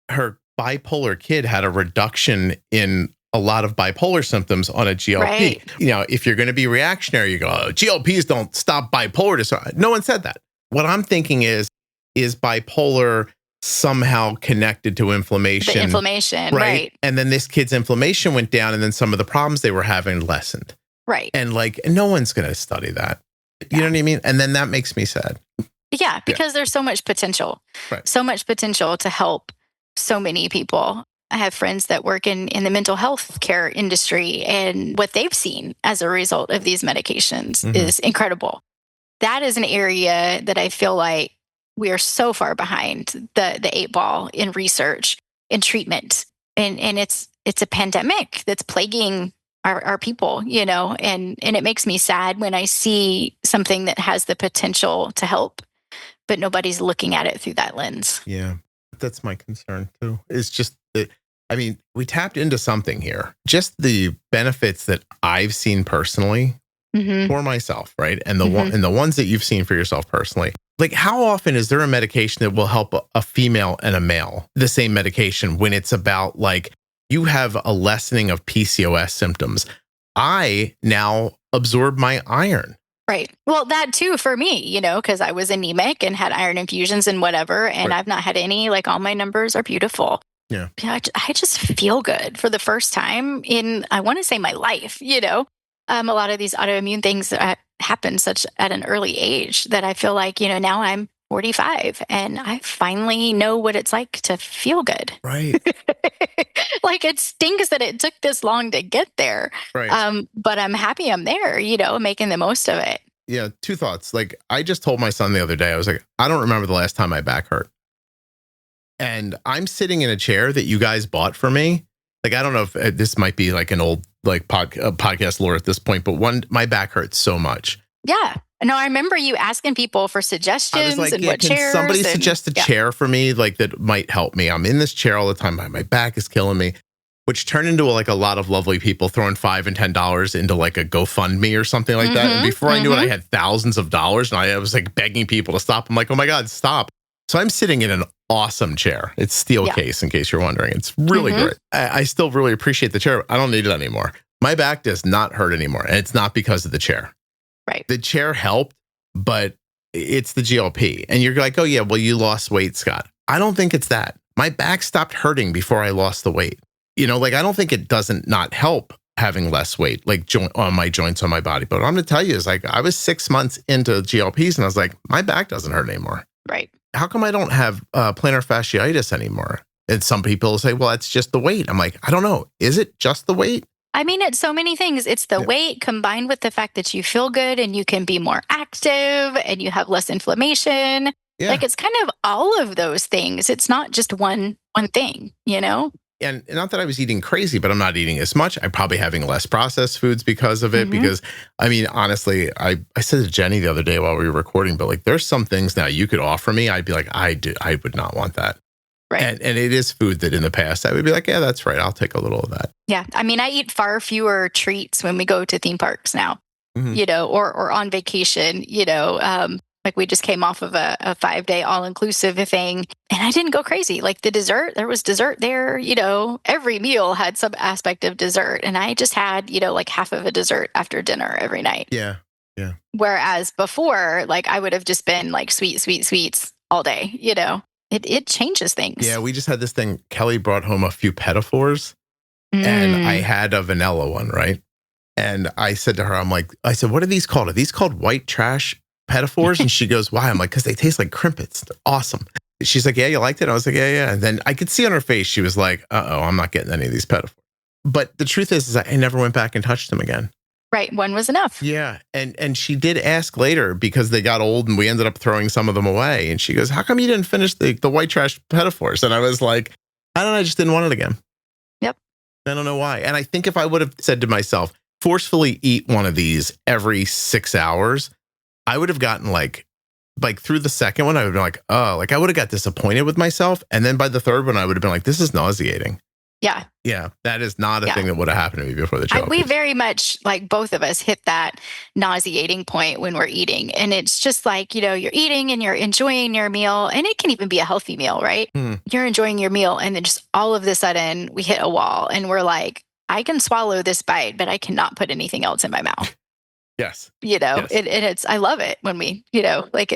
her bipolar kid had a reduction in a lot of bipolar symptoms on a GLP? Right. If you're going to be reactionary, you go, oh, GLPs don't stop bipolar disorder. No one said that. What I'm thinking is bipolar somehow connected to inflammation? The inflammation, right. And then this kid's inflammation went down, and then some of the problems they were having lessened. Right. And no one's going to study that. You know what I mean? And then that makes me sad. Yeah, because there's so much potential. Right. So much potential to help so many people. I have friends that work in the mental health care industry, and what they've seen as a result of these medications is incredible. That is an area that I feel like we are so far behind the 8 ball in research and treatment. And it's a pandemic that's plaguing our people, and it makes me sad when I see something that has the potential to help, but nobody's looking at it through that lens. Yeah, that's my concern too. It's just that, we tapped into something here. Just the benefits that I've seen personally for myself, right? And the ones that you've seen for yourself personally. Like, how often is there a medication that will help a female and a male, the same medication, when it's about like, you have a lessening of PCOS symptoms? I now absorb my iron. Right. Well, that too for me, because I was anemic and had iron infusions and whatever, and I've not had any, all my numbers are beautiful. Yeah. I just feel good for the first time in, I want to say, my life, a lot of these autoimmune things happen such at an early age that I feel like, now I'm 45 and I finally know what it's like to feel good. Right. It stinks that it took this long to get there. Right. But I'm happy I'm there, making the most of it. Yeah. 2 thoughts. I just told my son the other day, I was like, I don't remember the last time my back hurt. And I'm sitting in a chair that you guys bought for me. I don't know if this might be an old podcast lore at this point, but my back hurts so much. Yeah. No, I remember you asking people for suggestions what chairs. Can somebody suggest a chair for me that might help me? I'm in this chair all the time. My back is killing me, which turned into a lot of lovely people throwing $5 and $10 into a GoFundMe or something like that. And before I knew it, I had thousands of dollars, and I was begging people to stop. I'm like, oh my God, stop. So I'm sitting in an awesome chair. It's steel case, in case you're wondering. It's really great. I still really appreciate the chair. I don't need it anymore. My back does not hurt anymore. And it's not because of the chair. Right. The chair helped, but it's the GLP. And you're like, oh yeah, well, you lost weight, Scott. I don't think it's that. My back stopped hurting before I lost the weight. I don't think it doesn't not help having less weight, on my joints on my body. But what I'm going to tell you is I was 6 months into GLPs and I was like, my back doesn't hurt anymore. Right. How come I don't have plantar fasciitis anymore? And some people say, well, that's just the weight. I'm like, I don't know. Is it just the weight? It's so many things. It's the weight combined with the fact that you feel good and you can be more active and you have less inflammation. Yeah. It's kind of all of those things. It's not just one thing, And not that I was eating crazy, but I'm not eating as much. I'm probably having less processed foods because of it. Because, honestly, I said to Jenny the other day while we were recording, but there's some things now you could offer me. I'd be like, I would not want that. Right. And it is food that in the past I would be like, yeah, that's right. I'll take a little of that. Yeah. I eat far fewer treats when we go to theme parks now, or on vacation, we just came off of a 5-day all-inclusive thing, and I didn't go crazy. The dessert, there was dessert there, every meal had some aspect of dessert. And I just had, half of a dessert after dinner every night. Yeah. Yeah. Whereas before, I would have just been sweets all day, It changes things. Yeah, we just had this thing. Kelly brought home a few pedophores, and I had a vanilla one, right? And I said to her, I said, what are these called? Are these called white trash pedophores? And she goes, why? I'm like, because they taste like crimpets. They're awesome. She's like, yeah, you liked it? I was like, yeah. And then I could see on her face, she was like, uh-oh, I'm not getting any of these pedophores. But the truth is I never went back and touched them again. Right. One was enough. Yeah. And she did ask later because they got old and we ended up throwing some of them away. And she goes, how come you didn't finish the white trash pedophores? And I was like, I don't know. I just didn't want it again. I don't know why. And I think if I would have said to myself, forcefully eat one of these every 6 hours, I would have gotten like through the second one, I would have been like, oh, like I would have got disappointed with myself. And then by the third one, I would have been like, this is nauseating. Yeah. Yeah. That is not a thing that would have happened to me before the GLP. We very much, like both of us, hit that nauseating point when we're eating. And it's just like, you're eating and you're enjoying your meal. And it can even be a healthy meal, right? You're enjoying your meal. And then just all of a sudden we hit a wall and we're like, I can swallow this bite, but I cannot put anything else in my mouth. Yes. Yes. I love it when we, like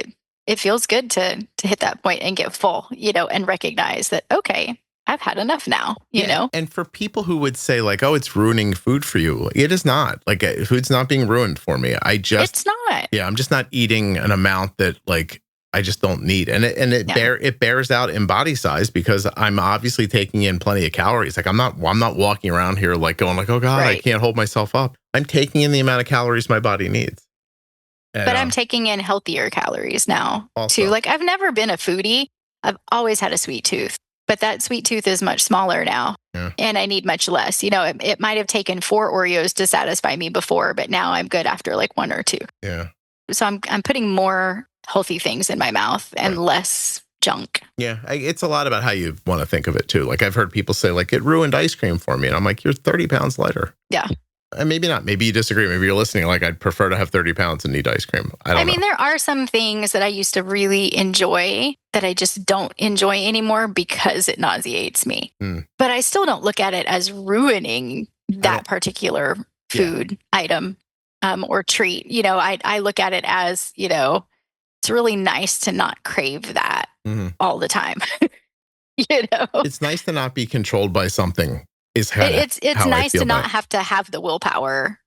it feels good to hit that point and get full, and recognize that, okay, I've had enough now, you know? And for people who would say like, oh, it's ruining food for you. It is not. Like food's not being ruined for me. It's not. Yeah. I'm just not eating an amount that like I just don't need. And it bears out in body size because I'm obviously taking in plenty of calories. Like I'm not walking around here like going like, oh God, I can't hold myself up. I'm taking in the amount of calories my body needs. And, but I'm taking in healthier calories now too. Like I've never been a foodie. I've always had a sweet tooth. But that sweet tooth is much smaller now, and I need much less. It might have taken 4 Oreos to satisfy me before, but now I'm good after like 1 or 2. Yeah. So I'm putting more healthy things in my mouth and less junk. Yeah, it's a lot about how you want to think of it too. Like I've heard people say, like it ruined ice cream for me, and I'm like, you're 30 pounds lighter. Yeah. And maybe not. Maybe you disagree. Maybe you're listening. Like I'd prefer to have 30 pounds and eat ice cream. I mean, there are some things that I used to really enjoy that I just don't enjoy anymore because it nauseates me. But I still don't look at it as ruining that particular food item or treat. I look at it as, it's really nice to not crave that all the time. It's nice to not be controlled by something. It's nice to not have to have the willpower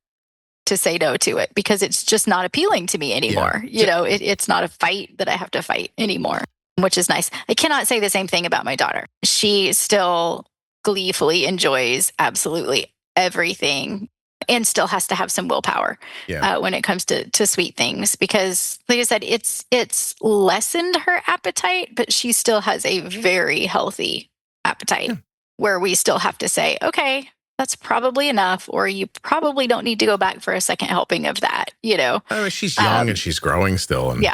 to say no to it because it's just not appealing to me anymore. It's not a fight that I have to fight anymore, which is nice. I cannot say the same thing about my daughter. She still gleefully enjoys absolutely everything and still has to have some willpower when it comes to sweet things because, like I said, it's lessened her appetite, but she still has a very healthy appetite. Yeah. Where we still have to say, okay, that's probably enough, or you probably don't need to go back for a second helping of that, I mean, she's young and she's growing still. And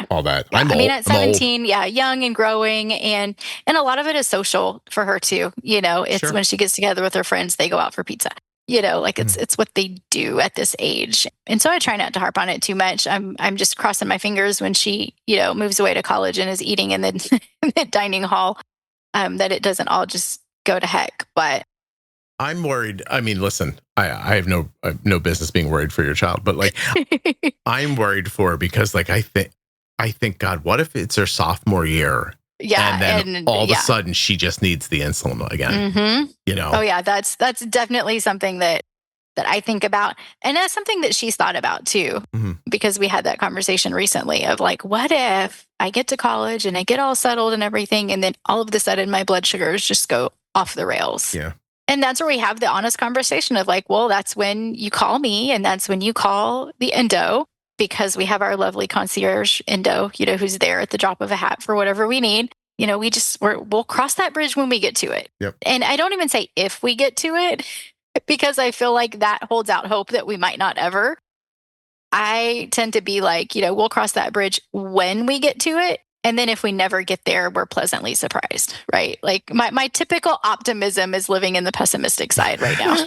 all that. Yeah. At 17, young and growing. And a lot of it is social for her too. It's when she gets together with her friends, they go out for pizza. It's what they do at this age. And so I try not to harp on it too much. I'm just crossing my fingers when she, moves away to college and is eating in the dining hall, that it doesn't all just go to heck. But I'm worried. I mean, listen, I have no business being worried for your child, but like I'm worried for her because like I think, God, what if it's her sophomore year? Yeah. And then all of a sudden she just needs the insulin again. Mm-hmm. Oh yeah. That's definitely something that I think about. And that's something that she's thought about too, because we had that conversation recently of like, what if I get to college and I get all settled and everything, and then all of a sudden my blood sugars just go off the rails. Yeah. And that's where we have the honest conversation of like, well, that's when you call me and that's when you call the endo, because we have our lovely concierge endo, who's there at the drop of a hat for whatever we need. We'll cross that bridge when we get to it. Yep. And I don't even say if we get to it, because I feel like that holds out hope that we might not ever. I tend to be like, we'll cross that bridge when we get to it. And then if we never get there, we're pleasantly surprised, right? Like my typical optimism is living in the pessimistic side right now.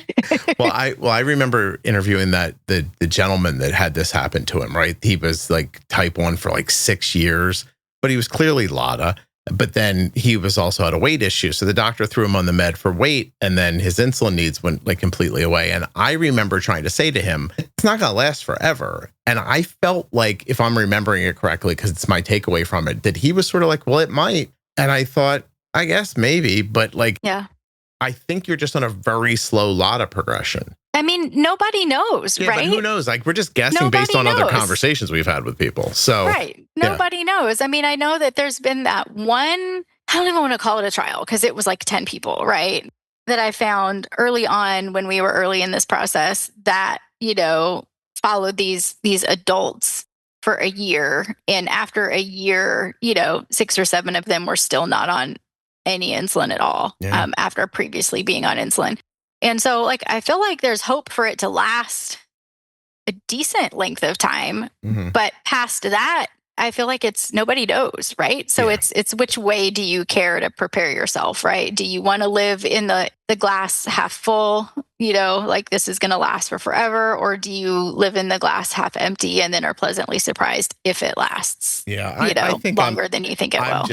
I remember interviewing the gentleman that had this happen to him, right? He was like type 1 for like 6 years, but he was clearly LADA. But then he was also had a weight issue. So the doctor threw him on the med for weight, and then his insulin needs went like completely away. And I remember trying to say to him, it's not going to last forever. And I felt like, if I'm remembering it correctly, because it's my takeaway from it, that he was sort of like, well, it might. And I thought, I guess maybe, but like, I think you're just on a very slow LADA progression. I mean, nobody knows, right? But who knows? Like, we're just guessing based on other conversations we've had with people. So, right. Nobody knows. I mean, I know that there's been that one, I don't even want to call it a trial because it was like 10 people, right? That I found early on when we were early in this process that, followed these adults for a year. And after a year, 6 or 7 of them were still not on any insulin at all after previously being on insulin. And so like, I feel like there's hope for it to last a decent length of time, but past that, I feel like nobody knows, right? So it's which way do you care to prepare yourself, right? Do you want to live in the glass half full, like this is going to last for forever, or do you live in the glass half empty and then are pleasantly surprised if it lasts? Yeah, I think longer than you think it will.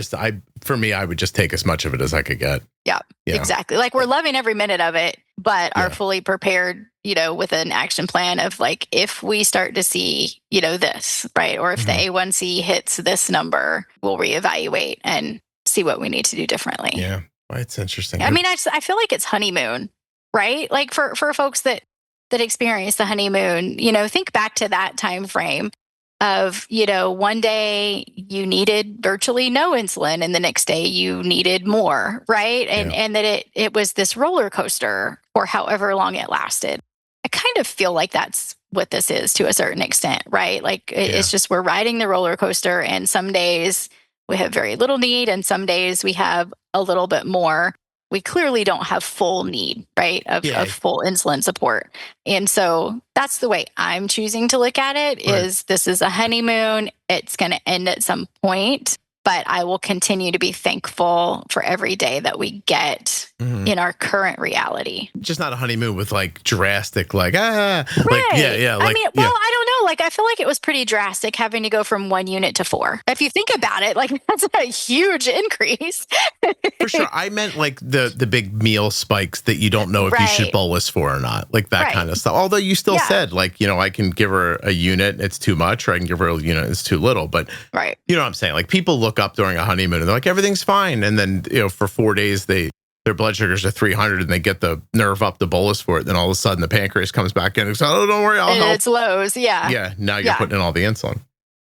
For me, I would just take as much of it as I could get. Yeah, exactly. Like we're loving every minute of it, but are fully prepared, with an action plan of like, if we start to see, this, right? Or if the A1C hits this number, we'll reevaluate and see what we need to do differently. Yeah, well, it's interesting. I mean, I feel like it's honeymoon, right? Like for folks that experience the honeymoon, think back to that time frame of, one day you needed virtually no insulin and the next day you needed more, right? And that it was this roller coaster for however long it lasted. I kind of feel like that's what this is to a certain extent, right? Like it's just we're riding the roller coaster, and some days we have very little need and some days we have a little bit more. We clearly don't have full need, right, of full insulin support. And so that's the way I'm choosing to look at it, is this is a honeymoon. It's going to end at some point, but I will continue to be thankful for every day that we get in our current reality. Just not a honeymoon with like drastic, like, right. Like, I mean, well, I don't know. Like, I feel like it was pretty drastic having to go from 1 unit to 4. If you think about it, like that's a huge increase. For sure. I meant like the big meal spikes that you don't know if you should bolus for or not, like that kind of stuff. Although you still said like, I can give her a unit, it's too much, or I can give her a unit, it's too little. But you know what I'm saying? Like people look up during a honeymoon and they're like, everything's fine. And then, for 4 days, their blood sugars are 300 and they get the nerve up the bolus for it. Then all of a sudden the pancreas comes back in and says, oh, don't worry, I'll help. It's lows. Yeah. Yeah. Now you're putting in all the insulin.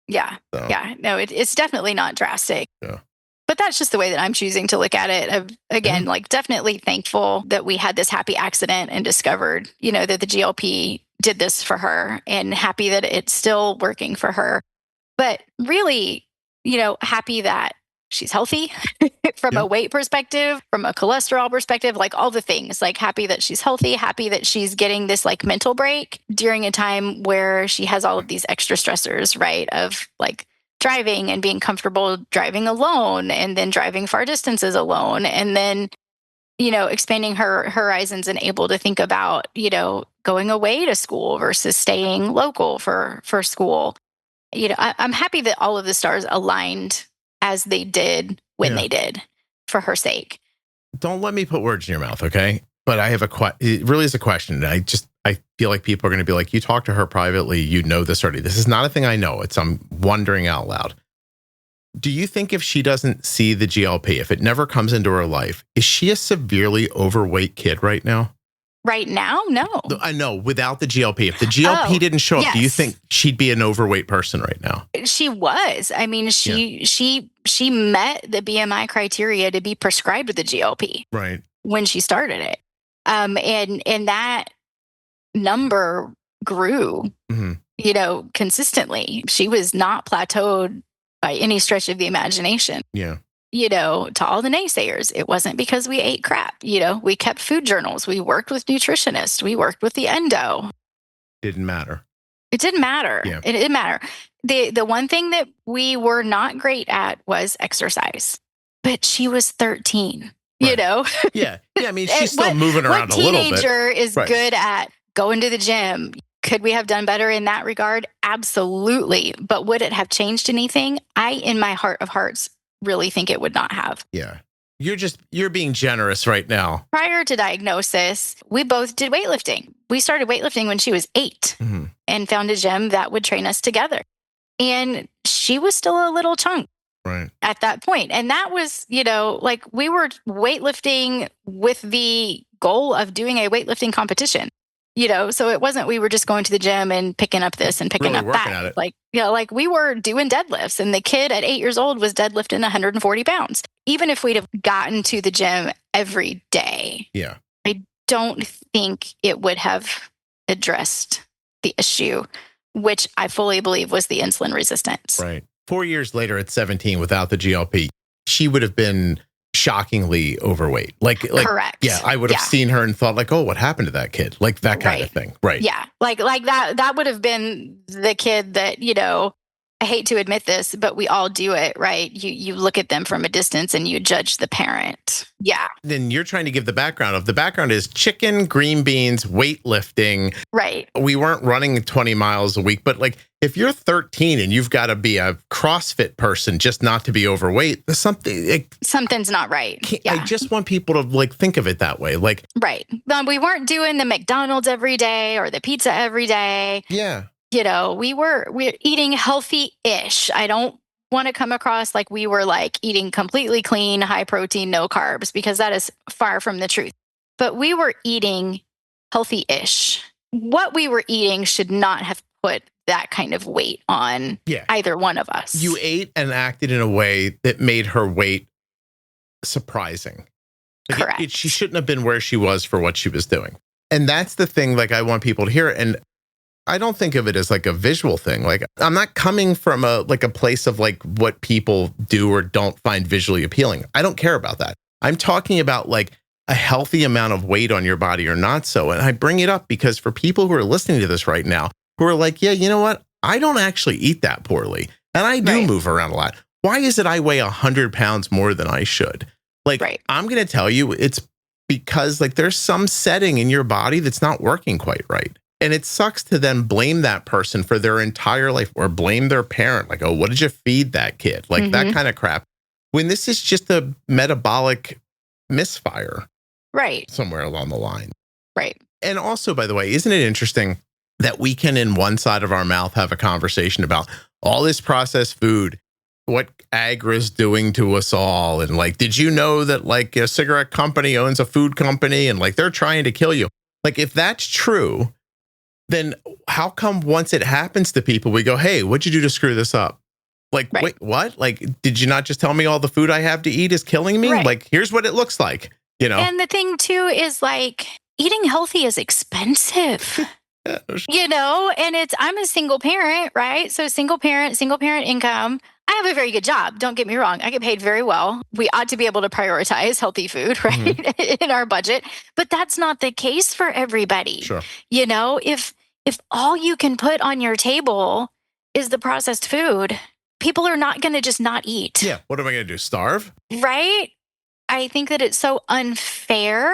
Yeah. So. Yeah. No, it's definitely not drastic. Yeah. But that's just the way that I'm choosing to look at it. Again, like definitely thankful that we had this happy accident and discovered, that the GLP did this for her, and happy that it's still working for her. But really, happy that she's healthy from a weight perspective, from a cholesterol perspective, like all the things, like happy that she's healthy, happy that she's getting this like mental break during a time where she has all of these extra stressors, right? Of like driving and being comfortable driving alone, and then driving far distances alone, and then, expanding her horizons and able to think about, going away to school versus staying local for school. I'm happy that all of the stars aligned as they did when they did for her sake. Don't let me put words in your mouth, okay? But I have it really is a question. I feel like people are going to be like, you talk to her privately, you know this already. This is not a thing I know. I'm wondering out loud. Do you think if she doesn't see the GLP, if it never comes into her life, is she a severely overweight kid right now? Right now? No. I know, without the GLP. If the GLP didn't show up, do you think she'd be an overweight person right now? She was. I mean, she met the BMI criteria to be prescribed with the GLP. Right. When she started it. And that number grew, consistently. She was not plateaued by any stretch of the imagination. Yeah. To all the naysayers, it wasn't because we ate crap. We kept food journals. We worked with nutritionists. We worked with the endo. Didn't matter. It didn't matter. Yeah. It didn't matter. The one thing that we were not great at was exercise. But she was 13, right. Yeah. I mean, she's still moving around a little bit. What teenager is good at going to the gym? Could we have done better in that regard? Absolutely. But would it have changed anything? In my heart of hearts, really think it would not have. Yeah. You're being generous right now. Prior to diagnosis, we both did weightlifting. We started weightlifting when she was 8 and found a gym that would train us together. And she was still a little chunk at that point. And that was, like we were weightlifting with the goal of doing a weightlifting competition. So it wasn't we were just going to the gym and picking up this and picking up that. Like, like we were doing deadlifts, and the kid at 8 years old was deadlifting 140 pounds. Even if we'd have gotten to the gym every day, I don't think it would have addressed the issue, which I fully believe was the insulin resistance. Right. 4 years later at 17 without the GLP, she would have been shockingly overweight. Correct. Yeah, I would have seen her and thought like, oh, what happened to that kid? Like that kind of thing. Right. Yeah. Like that would have been the kid that, I hate to admit this, but we all do it, right? You look at them from a distance and you judge the parent. Yeah. Then you're trying to give the background is chicken, green beans, weightlifting. Right. We weren't running 20 miles a week, but like if you're 13 and you've got to be a CrossFit person just not to be overweight, something's not right. Yeah. I just want people to like think of it that way. Like, right. We weren't doing the McDonald's every day or the pizza every day. Yeah. We're eating healthy-ish. I don't want to come across like we were like eating completely clean, high protein, no carbs, because that is far from the truth. But we were eating healthy-ish. What we were eating should not have put that kind of weight on either one of us. You ate and acted in a way that made her weight surprising. Correct. She shouldn't have been where she was for what she was doing. And that's the thing, like, I want people to hear. And I don't think of it as like a visual thing. Like, I'm not coming from a place of like what people do or don't find visually appealing. I don't care about that. I'm talking about like a healthy amount of weight on your body or not so. And I bring it up because for people who are listening to this right now, who are like, yeah, you know what? I don't actually eat that poorly. And I do move around a lot. Why is it I weigh 100 pounds more than I should? Like, I'm going to tell you, it's because like there's some setting in your body that's not working quite right. And it sucks to then blame that person for their entire life or blame their parent. Like, oh, what did you feed that kid? Like that kind of crap. When this is just a metabolic misfire. Right. Somewhere along the line. Right. And also, by the way, isn't it interesting that we can in one side of our mouth have a conversation about all this processed food, what Agra's doing to us all. And like, did you know that like a cigarette company owns a food company and like they're trying to kill you? Like, if that's true, then how come once it happens to people, we go, hey, what'd you do to screw this up? Like, wait, what? Like, did you not just tell me all the food I have to eat is killing me? Right. Like, here's what it looks like, And the thing too is like eating healthy is expensive, and I'm a single parent, right? So single parent income. I have a very good job. Don't get me wrong. I get paid very well. We ought to be able to prioritize healthy food, right? In our budget, but that's not the case for everybody. Sure. If all you can put on your table is the processed food, people are not going to just not eat. Yeah. What am I going to do? Starve? Right. I think that it's so unfair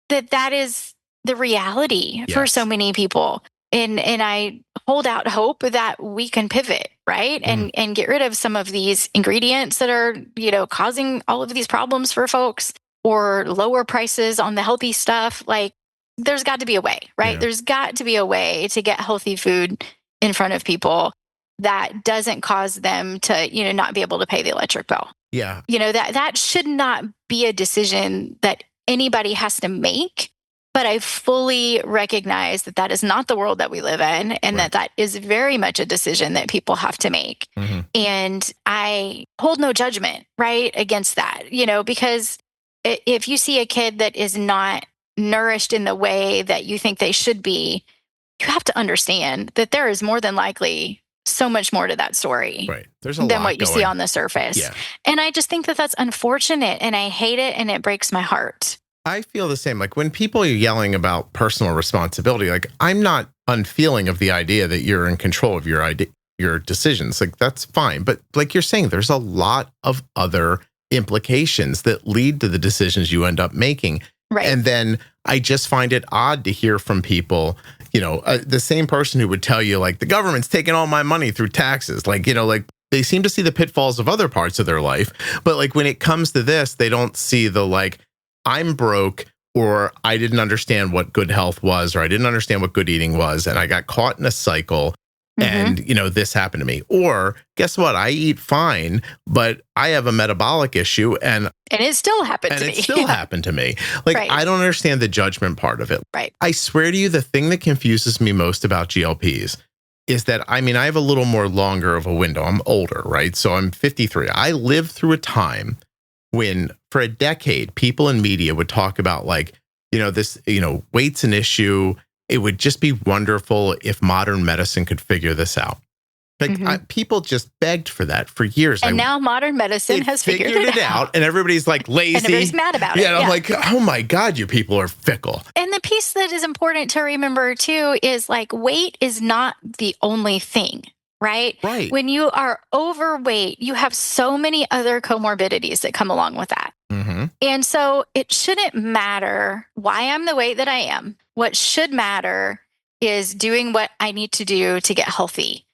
that is the reality for so many people. And I hold out hope that we can pivot, right? And get rid of some of these ingredients that are, causing all of these problems for folks, or lower prices on the healthy stuff. Like, there's got to be a way, right? Yeah. There's got to be a way to get healthy food in front of people that doesn't cause them to, not be able to pay the electric bill. Yeah. That should not be a decision that anybody has to make. But I fully recognize that is not the world that we live in, and that is very much a decision that people have to make. And I hold no judgment, right, against that, because if you see a kid that is not nourished in the way that you think they should be, you have to understand that there is more than likely so much more to that story There's than what you see on the surface. Yeah. And I just think that that's unfortunate, and I hate it, and it breaks my heart. I feel the same. Like, when people are yelling about personal responsibility, like, I'm not unfeeling of the idea that you're in control of your decisions. Like, that's fine. But like you're saying, there's a lot of other implications that lead to the decisions you end up making. Right. And then I just find it odd to hear from people, the same person who would tell you like the government's taking all my money through taxes. Like, like they seem to see the pitfalls of other parts of their life. But like when it comes to this, they don't see the like, I'm broke, or I didn't understand what good health was, or I didn't understand what good eating was, and I got caught in a cycle, and, this happened to me. Or guess what? I eat fine, but I have a metabolic issue, and it still happened to me. And it still happened to me. Like, I don't understand the judgment part of it. Right. I swear to you, the thing that confuses me most about GLPs is that, I have a little more longer of a window. I'm older, right? So I'm 53. I lived through a time when for a decade, people in media would talk about like, this, weight's an issue. It would just be wonderful if modern medicine could figure this out. Like people just begged for that for years. And now modern medicine has figured it out. And everybody's like lazy. And everybody's mad about it. Yeah, and I'm like, oh my God, you people are fickle. And the piece that is important to remember too is like weight is not the only thing, right? Right. When you are overweight, you have so many other comorbidities that come along with that. And so it shouldn't matter why I'm the weight that I am. What should matter is doing what I need to do to get healthy,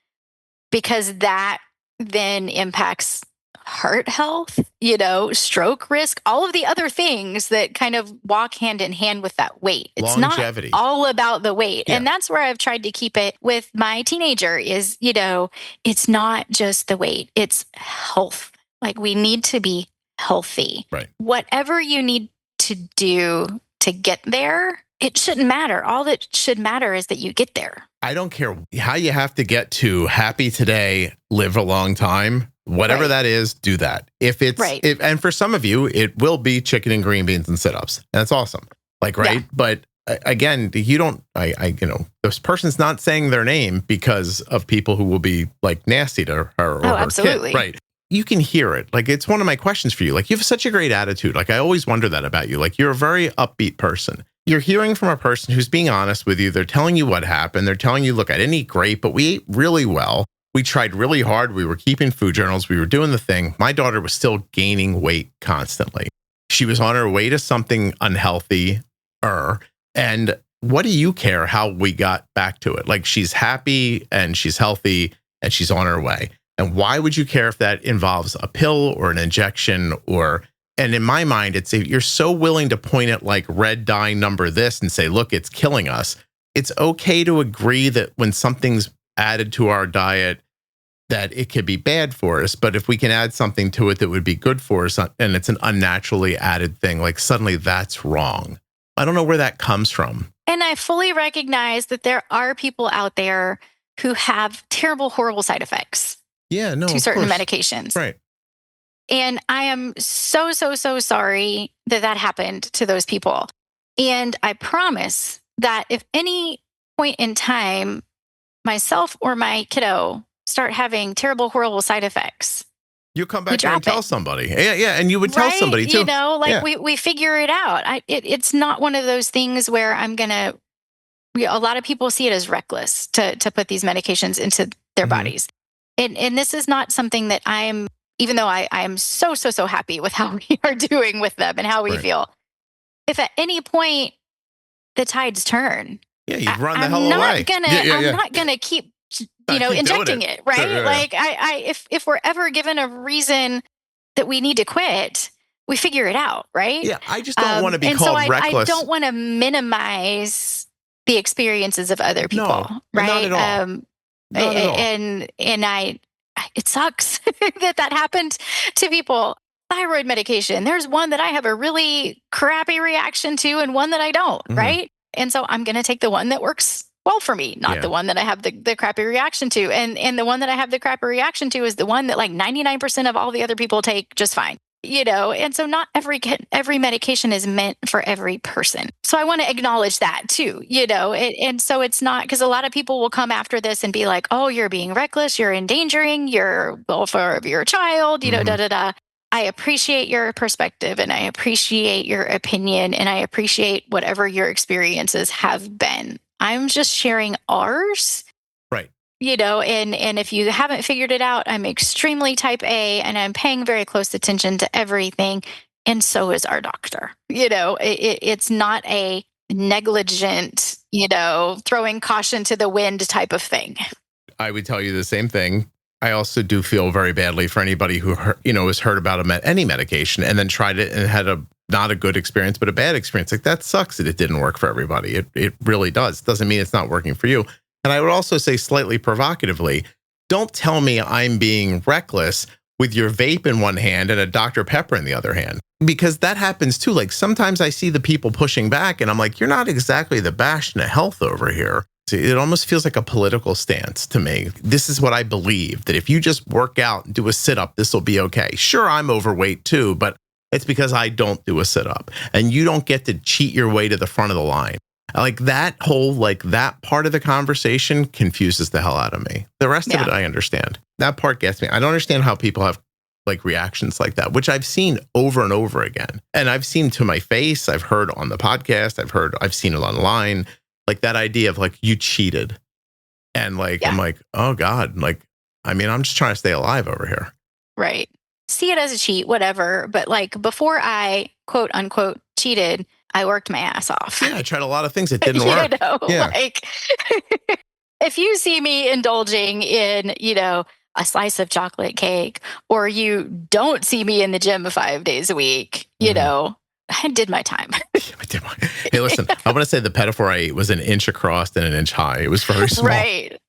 because that then impacts heart health, stroke risk, all of the other things that kind of walk hand in hand with that weight. It's longevity. Not all about the weight. Yeah. And that's where I've tried to keep it with my teenager is, it's not just the weight, it's health. Like we need to be healthy. Right. Whatever you need to do to get there, it shouldn't matter. All that should matter is that you get there. I don't care how you have to get to happy today, live a long time, whatever that is, do that. If it's, and for some of you, it will be chicken and green beans and sit-ups. That's awesome. Like, right. Yeah. But again, you don't, this person's not saying their name because of people who will be like nasty to her or her absolutely. kid. Right. You can hear it. Like, it's one of my questions for you. Like, you have such a great attitude. Like, I always wonder that about you. Like, you're a very upbeat person. You're hearing from a person who's being honest with you. They're telling you what happened. They're telling you, look, I didn't eat great, but we ate really well. We tried really hard. We were keeping food journals. We were doing the thing. My daughter was still gaining weight constantly. She was on her way to something unhealthy. And what do you care how we got back to it? Like, she's happy and she's healthy and she's on her way. And why would you care if that involves a pill or an injection and in my mind, it's you're so willing to point at like red dye number this and say, look, it's killing us. It's okay to agree that when something's added to our diet, that it could be bad for us. But if we can add something to it that would be good for us and it's an unnaturally added thing, like suddenly that's wrong. I don't know where that comes from. And I fully recognize that there are people out there who have terrible, horrible side effects. Yeah, no, to certain medications. Right. And I am so sorry that happened to those people. And I promise that if any point in time, myself or my kiddo start having terrible, horrible side effects, you come back here and tell somebody. Yeah. And you would tell somebody too. We figure it out. It's not one of those things where I'm going to, a lot of people see it as reckless to put these medications into their bodies. And this is not something that even though I am so happy with how we are doing with them and how we feel, if at any point the tides turn, you run the hell away. I'm not gonna keep injecting it, right? Sure, like if we're ever given a reason that we need to quit, we figure it out, right? Yeah, I just don't want to be called reckless. I don't want to minimize the experiences of other people, right? Not at all. It sucks that happened to people. Thyroid medication. There's one that I have a really crappy reaction to and one that I don't, right? And so I'm going to take the one that works well for me, not the one that I have the crappy reaction to. And the one that I have the crappy reaction to is the one that like 99% of all the other people take just fine. And so not every medication is meant for every person. So I want to acknowledge that too, and so it's not, because a lot of people will come after this and be like, oh, you're being reckless, you're endangering your welfare of your child, I appreciate your perspective and I appreciate your opinion and I appreciate whatever your experiences have been. I'm just sharing ours. Right. And if you haven't figured it out, I'm extremely type A and I'm paying very close attention to everything. And so is our doctor. It's not a negligent, throwing caution to the wind type of thing. I would tell you the same thing. I also do feel very badly for anybody who, has heard about any medication and then tried it and had not a good experience, but a bad experience. Like, that sucks that it didn't work for everybody. It really does. Doesn't mean it's not working for you. And I would also say slightly provocatively, don't tell me I'm being reckless with your vape in one hand and a Dr. Pepper in the other hand, because that happens too. Like, sometimes I see the people pushing back and I'm like, you're not exactly the bastion of health over here. It almost feels like a political stance to me. This is what I believe, that if you just work out and do a sit-up, this will be okay. Sure, I'm overweight too, but it's because I don't do a sit-up. And you don't get to cheat your way to the front of the line. Like that whole, like that part of the conversation confuses the hell out of me. The rest of it, I understand. That part gets me. I don't understand how people have like reactions like that, which I've seen over and over again. And I've seen to my face, I've heard on the podcast, I've seen it online, like that idea of like, you cheated. And like, I'm like, oh God, like, I mean, I'm just trying to stay alive over here. Right. See it as a cheat, whatever. But like before I quote unquote cheated, I worked my ass off. Yeah, I tried a lot of things that didn't work. Like if you see me indulging in, a slice of chocolate cake, or you don't see me in the gym 5 days a week, I did my time. Hey, listen, I want to say the pedophore I ate was an inch across and an inch high. It was very small. Right.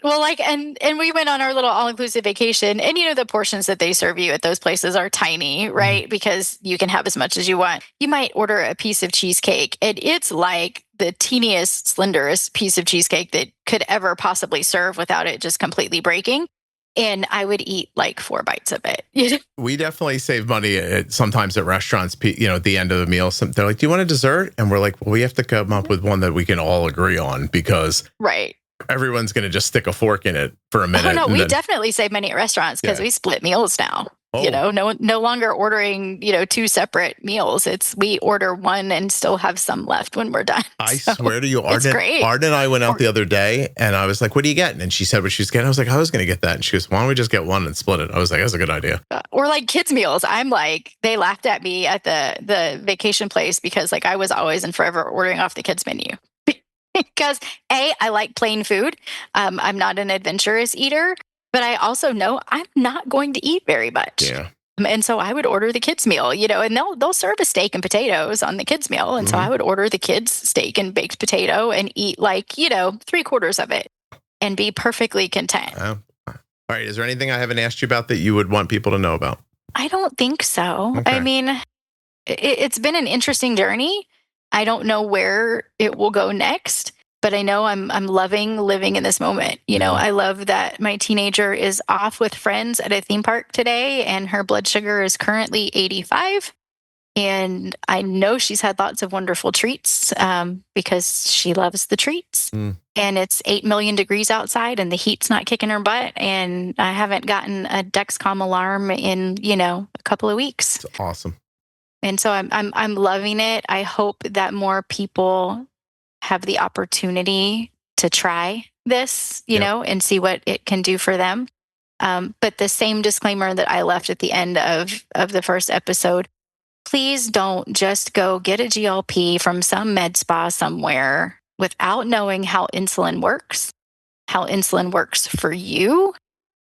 Well, like, and we went on our little all-inclusive vacation, and the portions that they serve you at those places are tiny, right? Because you can have as much as you want. You might order a piece of cheesecake, and it's like the teeniest, slenderest piece of cheesecake that could ever possibly serve without it just completely breaking. And I would eat like 4 bites of it. We definitely save money sometimes at restaurants, at the end of the meal. They're like, do you want a dessert? And we're like, well, we have to come up with one that we can all agree on, because everyone's going to just stick a fork in it for a minute. Oh, no, we definitely save money at restaurants because we split meals now. No longer ordering, 2 separate meals. We order one and still have some left when we're done. I swear to you, Arden and I went out the other day and I was like, what are you getting? And she said what she was getting. I was like, I was going to get that. And she goes, why don't we just get one and split it? I was like, that's a good idea. Or like kids meals. I'm like, they laughed at me at the vacation place because like I was always and forever ordering off the kids menu. Because I like plain food. I'm not an adventurous eater. But I also know I'm not going to eat very much. Yeah. And so I would order the kids' meal, and they'll serve a steak and potatoes on the kids' meal. And so I would order the kids' steak and baked potato and eat like, 3/4 of it and be perfectly content. All right. Is there anything I haven't asked you about that you would want people to know about? I don't think so. Okay. I mean, it's been an interesting journey. I don't know where it will go next. But I know I'm loving living in this moment. I love that my teenager is off with friends at a theme park today, and her blood sugar is currently 85. And I know she's had lots of wonderful treats because she loves the treats. And it's 8 million degrees outside, and the heat's not kicking her butt. And I haven't gotten a Dexcom alarm in a couple of weeks. It's awesome. And so I'm loving it. I hope that more people have the opportunity to try this, and see what it can do for them. But the same disclaimer that I left at the end of the first episode, please don't just go get a GLP from some med spa somewhere without knowing how insulin works for you,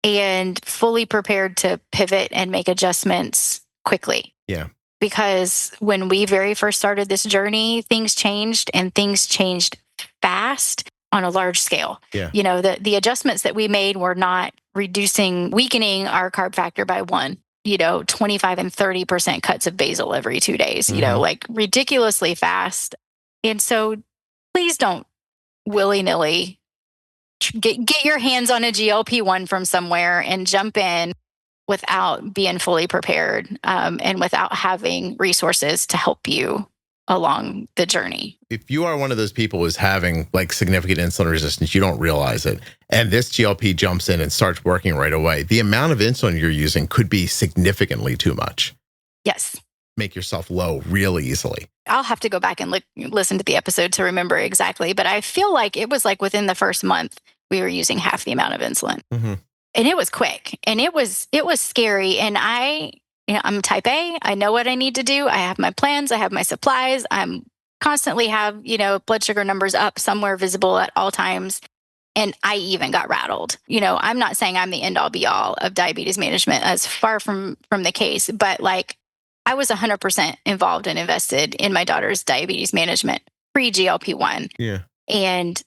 and fully prepared to pivot and make adjustments quickly. Yeah. Because when we very first started this journey, things changed, and things changed fast on a large scale. Yeah. The adjustments that we made were not weakening our carb factor by 25 and 30% cuts of basal every 2 days, like ridiculously fast. And so please don't willy-nilly get your hands on a GLP-1 from somewhere and jump in without being fully prepared and without having resources to help you along the journey. If you are one of those people who's having like significant insulin resistance, you don't realize it, and this GLP jumps in and starts working right away, the amount of insulin you're using could be significantly too much. Yes. Make yourself low really easily. I'll have to go back and listen to the episode to remember exactly, but I feel like it was like within the first month, we were using half the amount of insulin. And it was quick, and it was scary. And I'm type A. I know what I need to do. I have my plans. I have my supplies. I'm constantly have, blood sugar numbers up somewhere visible at all times. And I even got rattled. I'm not saying I'm the end all be all of diabetes management, as far from the case, but like I was 100% involved and invested in my daughter's diabetes management pre GLP-1. Yeah. And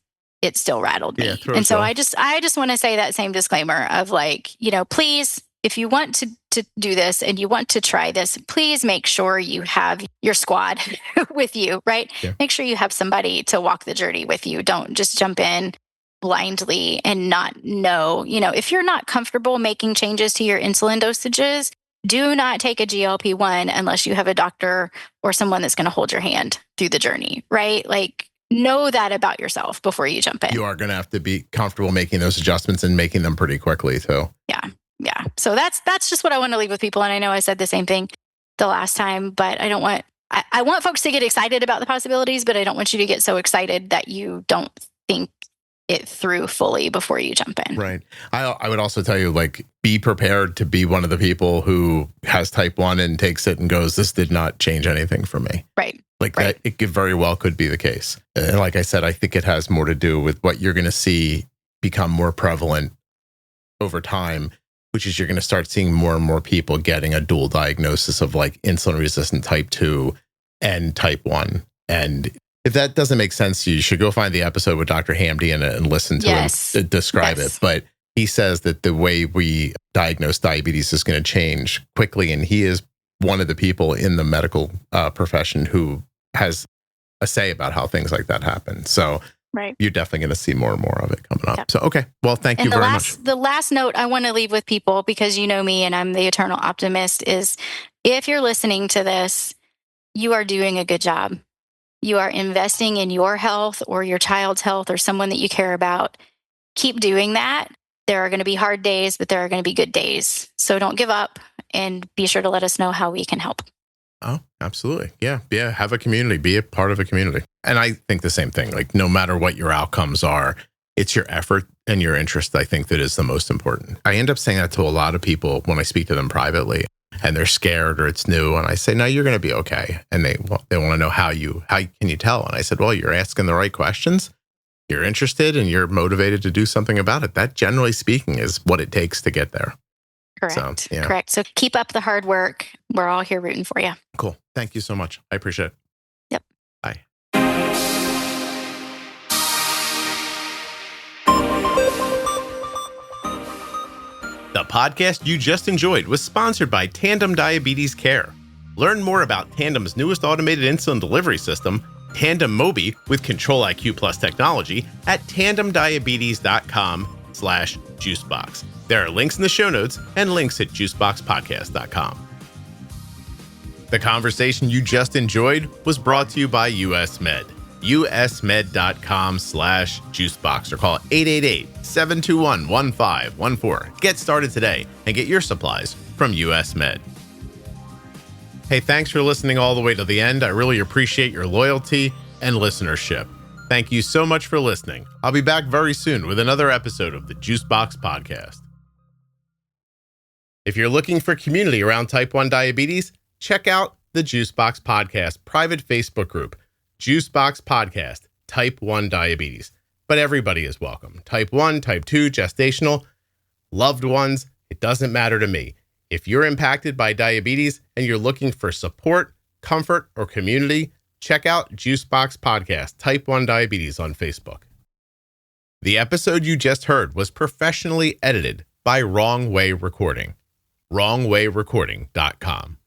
it still rattled me. Yeah, and so I just want to say that same disclaimer of like, please, if you want to do this and you want to try this, please make sure you have your squad with you, right? Yeah. Make sure you have somebody to walk the journey with you. Don't just jump in blindly and not know, if you're not comfortable making changes to your insulin dosages, do not take a GLP-1 unless you have a doctor or someone that's going to hold your hand through the journey, right? Like, know that about yourself before you jump in. You are going to have to be comfortable making those adjustments and making them pretty quickly too. Yeah. So that's just what I want to leave with people. And I know I said the same thing the last time, but I want folks to get excited about the possibilities, but I don't want you to get so excited that you don't think it through fully before you jump in. Right. I would also tell you, like, be prepared to be one of the people who has type 1 and takes it and goes, this did not change anything for me. Right. That it very well could be the case. And like I said, I think it has more to do with what you're going to see become more prevalent over time, which is you're going to start seeing more and more people getting a dual diagnosis of like insulin resistant type 2 and type 1. And if that doesn't make sense to you, you should go find the episode with Dr. Hamdy and listen to him describe it. But he says that the way we diagnose diabetes is going to change quickly. And he is one of the people in the medical profession who has a say about how things like that happen. So you're definitely going to see more and more of it coming up. Yep. So, okay. Well, thank you very much. The last note I want to leave with people, because you know me and I'm the eternal optimist, is if you're listening to this, you are doing a good job. You are investing in your health or your child's health or someone that you care about. Keep doing that. There are going to be hard days, but there are going to be good days. So don't give up, and be sure to let us know how we can help. Oh, absolutely. Yeah. Have a community, be a part of a community. And I think the same thing, like no matter what your outcomes are, it's your effort and your interest, I think, that is the most important. I end up saying that to a lot of people when I speak to them privately, and they're scared or it's new. And I say, no, you're going to be okay. And they want to know how can you tell? And I said, well, you're asking the right questions. You're interested and you're motivated to do something about it. That, generally speaking, is what it takes to get there. Correct. Correct. So keep up the hard work. We're all here rooting for you. Cool. Thank you so much. I appreciate it. Yep. Bye. The podcast you just enjoyed was sponsored by Tandem Diabetes Care. Learn more about Tandem's newest automated insulin delivery system, Tandem Mobi with Control-IQ Plus technology, at tandemdiabetes.com/juicebox. There are links in the show notes and links at juiceboxpodcast.com. The conversation you just enjoyed was brought to you by US Med. usmed.com/juicebox, or call 888-721-1514. Get started today and get your supplies from US Med. Hey, thanks for listening all the way to the end. I really appreciate your loyalty and listenership. Thank you so much for listening. I'll be back very soon with another episode of the Juicebox Podcast. If you're looking for community around type 1 diabetes, check out the Juicebox Podcast private Facebook group, Juicebox Podcast, type 1 diabetes. But everybody is welcome. Type 1, type 2, gestational, loved ones, it doesn't matter to me. If you're impacted by diabetes and you're looking for support, comfort, or community, check out Juicebox Podcast, type 1 diabetes on Facebook. The episode you just heard was professionally edited by Wrong Way Recording. WrongWayRecording.com.